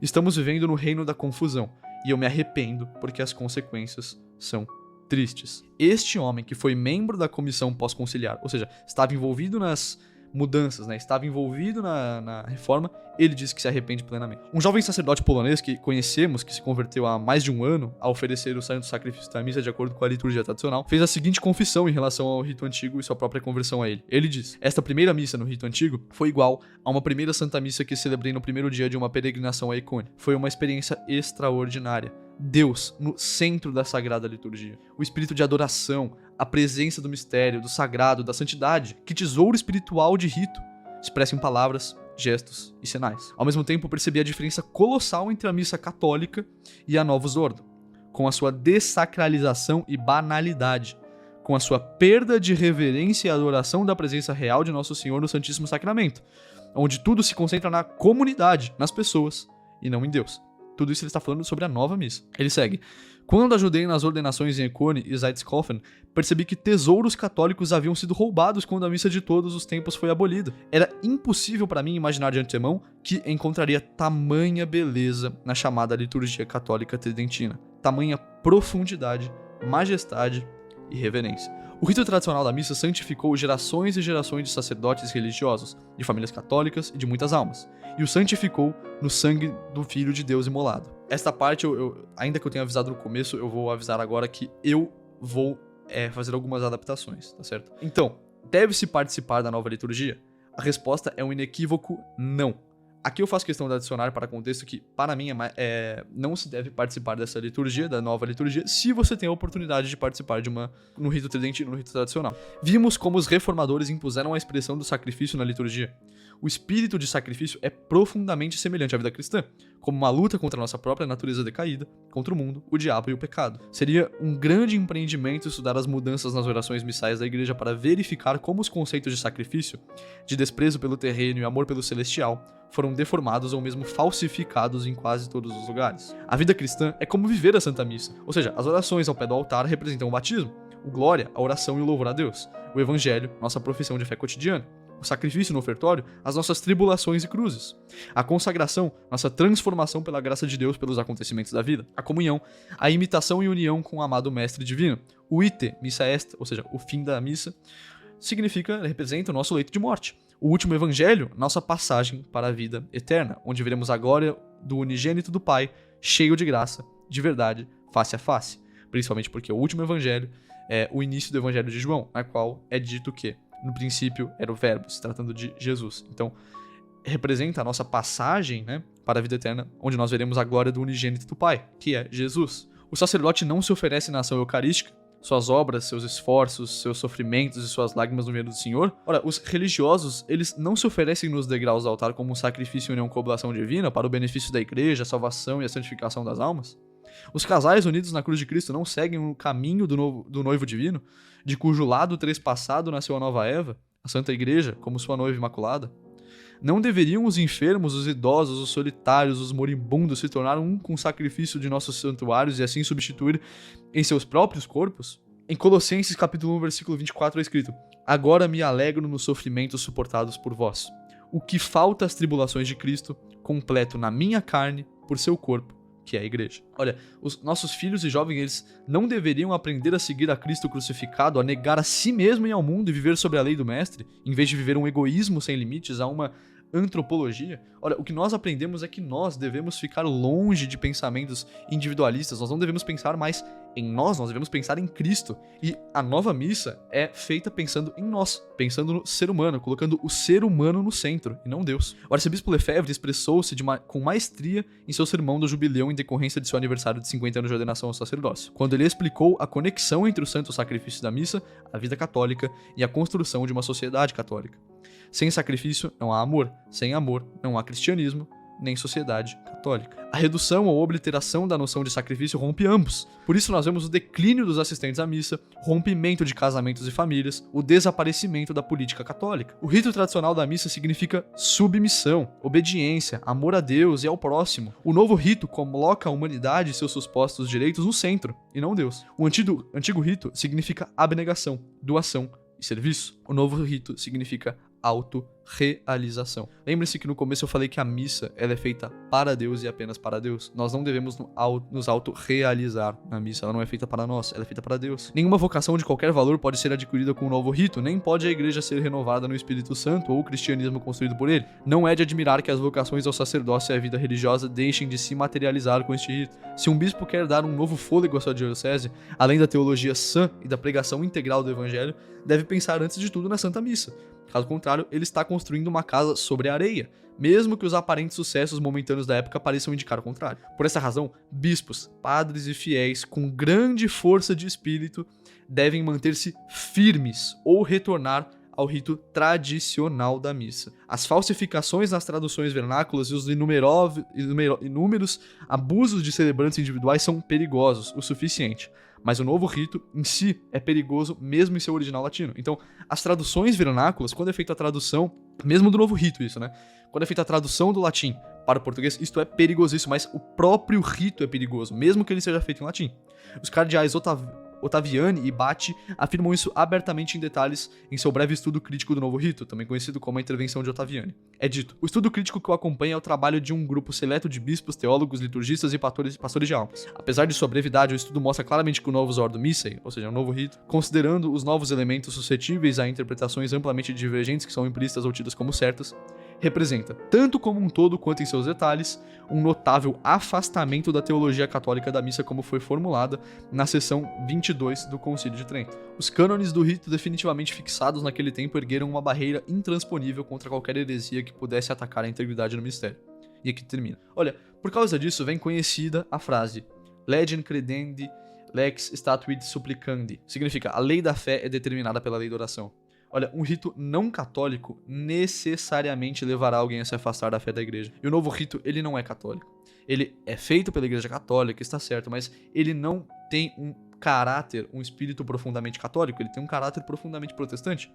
Speaker 1: Estamos vivendo no reino da confusão, e eu me arrependo porque as consequências são tristes. Este homem que foi membro da comissão pós-conciliar, ou seja, estava envolvido nas mudanças, né? Estava envolvido na reforma, ele disse que se arrepende plenamente. Um jovem sacerdote polonês que conhecemos, que se converteu há mais de um ano a oferecer o santo sacrifício da missa de acordo com a liturgia tradicional, fez a seguinte confissão em relação ao rito antigo e sua própria conversão a ele. Ele diz: esta primeira missa no rito antigo foi igual a uma primeira santa missa que celebrei no primeiro dia de uma peregrinação a Icônia. Foi uma experiência extraordinária. Deus no centro da sagrada liturgia. O espírito de adoração, a presença do mistério, do sagrado, da santidade, que tesouro espiritual de rito, expressa em palavras, gestos e sinais. Ao mesmo tempo, percebi a diferença colossal entre a missa católica e a Novus Ordo, com a sua dessacralização e banalidade, com a sua perda de reverência e adoração da presença real de Nosso Senhor no Santíssimo Sacramento, onde tudo se concentra na comunidade, nas pessoas, e não em Deus. Tudo isso ele está falando sobre a nova missa. Ele segue: quando ajudei nas ordenações em Econe e Zeitskofen, percebi que tesouros católicos haviam sido roubados quando a missa de todos os tempos foi abolida. Era impossível para mim imaginar de antemão que encontraria tamanha beleza na chamada liturgia católica tridentina, tamanha profundidade, majestade e reverência. O rito tradicional da missa santificou gerações e gerações de sacerdotes religiosos, de famílias católicas e de muitas almas, e o santificou no sangue do Filho de Deus imolado. Esta parte, ainda que eu tenha avisado no começo, eu vou avisar agora que eu vou fazer algumas adaptações, tá certo? Então, deve-se participar da nova liturgia? A resposta é um inequívoco não. Aqui eu faço questão de adicionar para contexto que, para mim, não se deve participar dessa liturgia, da nova liturgia, se você tem a oportunidade de participar no rito tridentino, no rito tradicional. Vimos como os reformadores impuseram a expressão do sacrifício na liturgia. O espírito de sacrifício é profundamente semelhante à vida cristã, como uma luta contra a nossa própria natureza decaída, contra o mundo, o diabo e o pecado. Seria um grande empreendimento estudar as mudanças nas orações missais da igreja para verificar como os conceitos de sacrifício, de desprezo pelo terreno e amor pelo celestial, foram deformados ou mesmo falsificados em quase todos os lugares. A vida cristã é como viver a Santa Missa, ou seja, as orações ao pé do altar representam o batismo, o glória, a oração e o louvor a Deus, o evangelho, nossa profissão de fé cotidiana, o sacrifício no ofertório, as nossas tribulações e cruzes, a consagração, nossa transformação pela graça de Deus pelos acontecimentos da vida, a comunhão, a imitação e união com o amado Mestre Divino, o ite, missa est, ou seja, o fim da missa, representa o nosso leito de morte. O último evangelho, nossa passagem para a vida eterna, onde veremos a glória do unigênito do Pai, cheio de graça, de verdade, face a face. Principalmente porque o último evangelho é o início do evangelho de João, na qual é dito que, no princípio, era o verbo, se tratando de Jesus. Então, representa a nossa passagem, né, para a vida eterna, onde nós veremos a glória do unigênito do Pai, que é Jesus. O sacerdote não se oferece na ação eucarística, suas obras, seus esforços, seus sofrimentos e suas lágrimas no meio do Senhor. Ora, os religiosos, eles não se oferecem nos degraus do altar como um sacrifício em união com a oblação divina para o benefício da igreja, a salvação e a santificação das almas. Os casais unidos na cruz de Cristo não seguem o caminho do noivo divino, de cujo lado trespassado nasceu a nova Eva, a Santa Igreja, como sua noiva imaculada. Não deveriam os enfermos, os idosos, os solitários, os moribundos se tornar um com o sacrifício de nossos santuários e assim substituir em seus próprios corpos? Em Colossenses capítulo 1, versículo 24 é escrito: agora me alegro nos sofrimentos suportados por vós. O que falta às tribulações de Cristo, completo na minha carne por seu corpo, que é a igreja. Olha, os nossos filhos e jovens, eles não deveriam aprender a seguir a Cristo crucificado, a negar a si mesmo e ao mundo e viver sobre a lei do mestre, em vez de viver um egoísmo sem limites, a uma antropologia. Olha, o que nós aprendemos é que nós devemos ficar longe de pensamentos individualistas, nós não devemos pensar mais em nós devemos pensar em Cristo. E a nova missa é feita pensando em nós, pensando no ser humano, colocando o ser humano no centro, e não Deus. O arcebispo Lefebvre expressou-se com maestria em seu sermão do jubileu em decorrência de seu aniversário de 50 anos de ordenação ao sacerdócio, quando ele explicou a conexão entre o santo sacrifício da missa, a vida católica e a construção de uma sociedade católica. Sem sacrifício não há amor, sem amor não há cristianismo, nem sociedade católica. A redução ou obliteração da noção de sacrifício rompe ambos. Por isso nós vemos o declínio dos assistentes à missa, rompimento de casamentos e famílias, o desaparecimento da política católica. O rito tradicional da missa significa submissão, obediência, amor a Deus e ao próximo. O novo rito coloca a humanidade e seus supostos direitos no centro, e não Deus. O antigo rito significa abnegação, doação e serviço. O novo rito significa autorrealização. Lembre-se que no começo eu falei que a missa ela é feita para Deus e apenas para Deus. Nós não devemos nos autorrealizar na missa, ela não é feita para nós, ela é feita para Deus. Nenhuma vocação de qualquer valor pode ser adquirida com um novo rito, nem pode a igreja ser renovada no Espírito Santo ou o cristianismo construído por ele. Não é de admirar que as vocações ao sacerdócio e à vida religiosa deixem de se materializar com este rito. Se um bispo quer dar um novo fôlego à sua diocese, além da teologia sã e da pregação integral do evangelho, deve pensar antes de tudo na Santa Missa. Caso contrário, ele está construindo uma casa sobre a areia, mesmo que os aparentes sucessos momentâneos da época pareçam indicar o contrário. Por essa razão, bispos, padres e fiéis com grande força de espírito devem manter-se firmes ou retornar ao rito tradicional da missa. As falsificações nas traduções vernáculas e os inúmeros abusos de celebrantes individuais são perigosos o suficiente. Mas o novo rito em si é perigoso mesmo em seu original latino. Então, as traduções vernáculas, quando é feita a tradução, mesmo do novo rito isso, né? Quando é feita a tradução do latim para o português, isto é perigosíssimo, mas o próprio rito é perigoso, mesmo que ele seja feito em latim. Os cardeais Ottaviani e Batti afirmam isso abertamente em detalhes em seu breve estudo crítico do novo rito, também conhecido como a Intervenção de Ottaviani. É dito: o estudo crítico que o acompanha é o trabalho de um grupo seleto de bispos, teólogos, liturgistas e pastores de almas. Apesar de sua brevidade, o estudo mostra claramente que o novus ordo missae, ou seja, o novo rito, considerando os novos elementos suscetíveis a interpretações amplamente divergentes que são implícitas ou tidas como certas, representa, tanto como um todo quanto em seus detalhes, um notável afastamento da teologia católica da missa como foi formulada na seção 22 do Concílio de Trento. Os cânones do rito definitivamente fixados naquele tempo ergueram uma barreira intransponível contra qualquer heresia que pudesse atacar a integridade do mistério. E aqui termina. Olha, por causa disso vem conhecida a frase Legem credendi lex statuit supplicandi. Significa, a lei da fé é determinada pela lei da oração. Olha, um rito não católico necessariamente levará alguém a se afastar da fé da igreja. E o novo rito, ele não é católico. Ele é feito pela igreja católica, está certo, mas ele não tem um caráter, um espírito profundamente católico, ele tem um caráter profundamente protestante.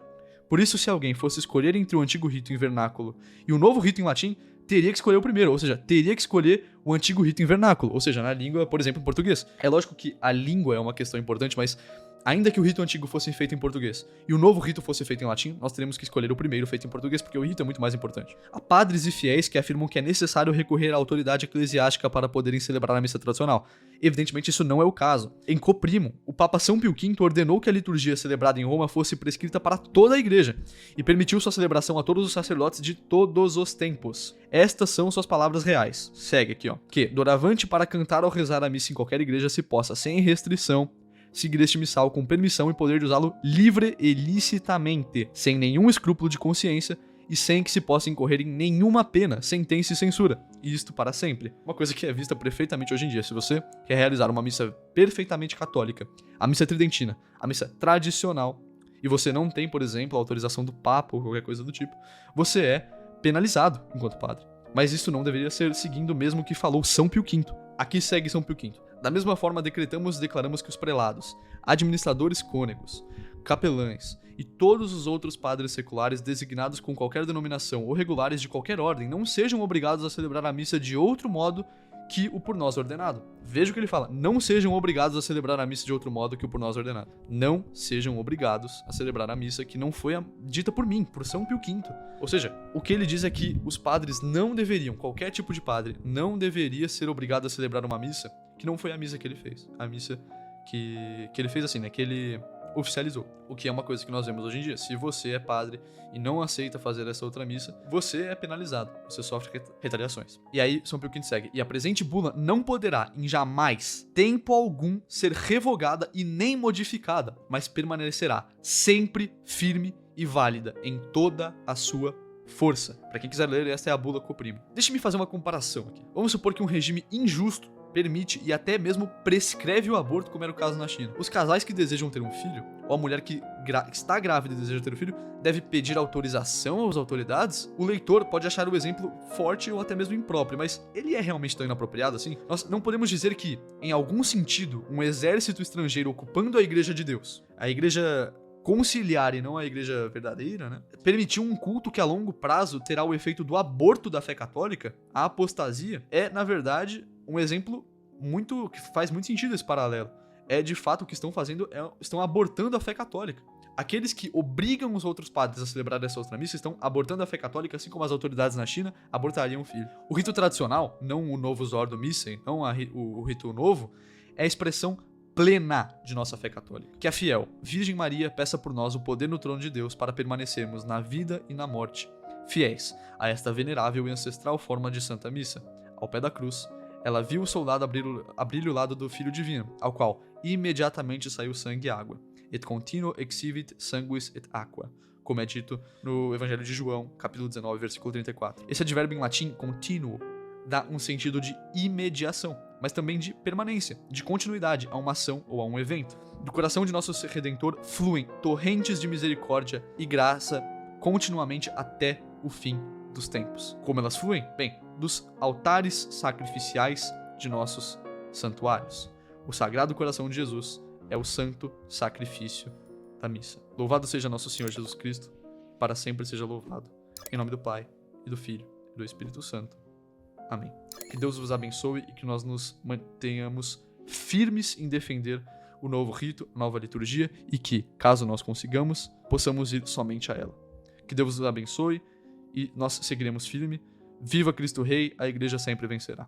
Speaker 1: Por isso, se alguém fosse escolher entre o antigo rito em vernáculo e o novo rito em latim, teria que escolher o primeiro, ou seja, teria que escolher o antigo rito em vernáculo, ou seja, na língua, por exemplo, em português. É lógico que a língua é uma questão importante, mas ainda que o rito antigo fosse feito em português e o novo rito fosse feito em latim, nós teríamos que escolher o primeiro feito em português, porque o rito é muito mais importante. Há padres e fiéis que afirmam que é necessário recorrer à autoridade eclesiástica para poderem celebrar a missa tradicional. Evidentemente, isso não é o caso. Em Coprimo, o Papa São Pio V ordenou que a liturgia celebrada em Roma fosse prescrita para toda a igreja e permitiu sua celebração a todos os sacerdotes de todos os tempos. Estas são suas palavras reais. Segue aqui, ó. Que, doravante, para cantar ou rezar a missa em qualquer igreja se possa, sem restrição, seguir este missal com permissão e poder de usá-lo livre e licitamente, sem nenhum escrúpulo de consciência e sem que se possa incorrer em nenhuma pena, sentença e censura. E isto para sempre. Uma coisa que é vista perfeitamente hoje em dia. Se você quer realizar uma missa perfeitamente católica, a missa tridentina, a missa tradicional, e você não tem, por exemplo, a autorização do Papa ou qualquer coisa do tipo, você é penalizado enquanto padre. Mas isso não deveria ser seguindo o mesmo que falou São Pio V. Aqui segue São Pio V. Da mesma forma, declaramos que os prelados, administradores cônegos, capelães e todos os outros padres seculares designados com qualquer denominação ou regulares de qualquer ordem não sejam obrigados a celebrar a missa de outro modo que o por nós ordenado. Veja o que ele fala: não sejam obrigados a celebrar a missa de outro modo que o por nós ordenado. Não sejam obrigados a celebrar a missa que não foi dita por mim, por São Pio V. Ou seja, o que ele diz é que os padres não deveriam, qualquer tipo de padre, não deveria ser obrigado a celebrar uma missa que não foi a missa que ele fez. A missa que ele fez assim, né? Que ele oficializou. O que é uma coisa que nós vemos hoje em dia. Se você é padre e não aceita fazer essa outra missa, você é penalizado. Você sofre retaliações. E aí, São Pio V segue. E a presente bula não poderá, em jamais, tempo algum, ser revogada e nem modificada, mas permanecerá sempre firme e válida em toda a sua força. Para quem quiser ler, esta é a bula Coprimo. Deixe-me fazer uma comparação aqui. Vamos supor que um regime injusto permite e até mesmo prescreve o aborto, como era o caso na China. Os casais que desejam ter um filho ou a mulher que está grávida e deseja ter o filho deve pedir autorização às autoridades, o leitor pode achar o exemplo forte ou até mesmo impróprio, mas ele é realmente tão inapropriado assim? Nós não podemos dizer que, em algum sentido, um exército estrangeiro ocupando a igreja de Deus, a igreja conciliar e não a igreja verdadeira, né, permitiu um culto que a longo prazo terá o efeito do aborto da fé católica, a apostasia, é, na verdade, um exemplo que faz muito sentido esse paralelo. De fato, o que estão fazendo estão abortando a fé católica. Aqueles que obrigam os outros padres a celebrar essa outra missa estão abortando a fé católica, assim como as autoridades na China abortariam o filho. O rito tradicional, não o Novus Ordo Missae, não o rito novo, é a expressão plena de nossa fé católica. Que a fiel Virgem Maria peça por nós o poder no trono de Deus para permanecermos na vida e na morte, fiéis a esta venerável e ancestral forma de Santa Missa. Ao pé da cruz, ela viu o soldado abrir o lado do Filho Divino, ao qual imediatamente saiu sangue e água. Et continuo exhibit sanguis et aqua, como é dito no Evangelho de João, capítulo 19, versículo 34. Esse advérbio em latim, continuo, dá um sentido de imediação, mas também de permanência, de continuidade a uma ação ou a um evento. Do coração de nosso Redentor fluem torrentes de misericórdia e graça continuamente até o fim dos tempos. Como elas fluem? Bem, dos altares sacrificiais de nossos santuários. O Sagrado Coração de Jesus é o santo sacrifício da missa. Louvado seja nosso Senhor Jesus Cristo, para sempre seja louvado. Em nome do Pai, e do Filho, e do Espírito Santo. Amém. Que Deus vos abençoe e que nós nos mantenhamos firmes em defender o novo rito, a nova liturgia, e que, caso nós consigamos, possamos ir somente a ela. Que Deus vos abençoe e nós seguiremos firme. Viva Cristo Rei, a Igreja sempre vencerá.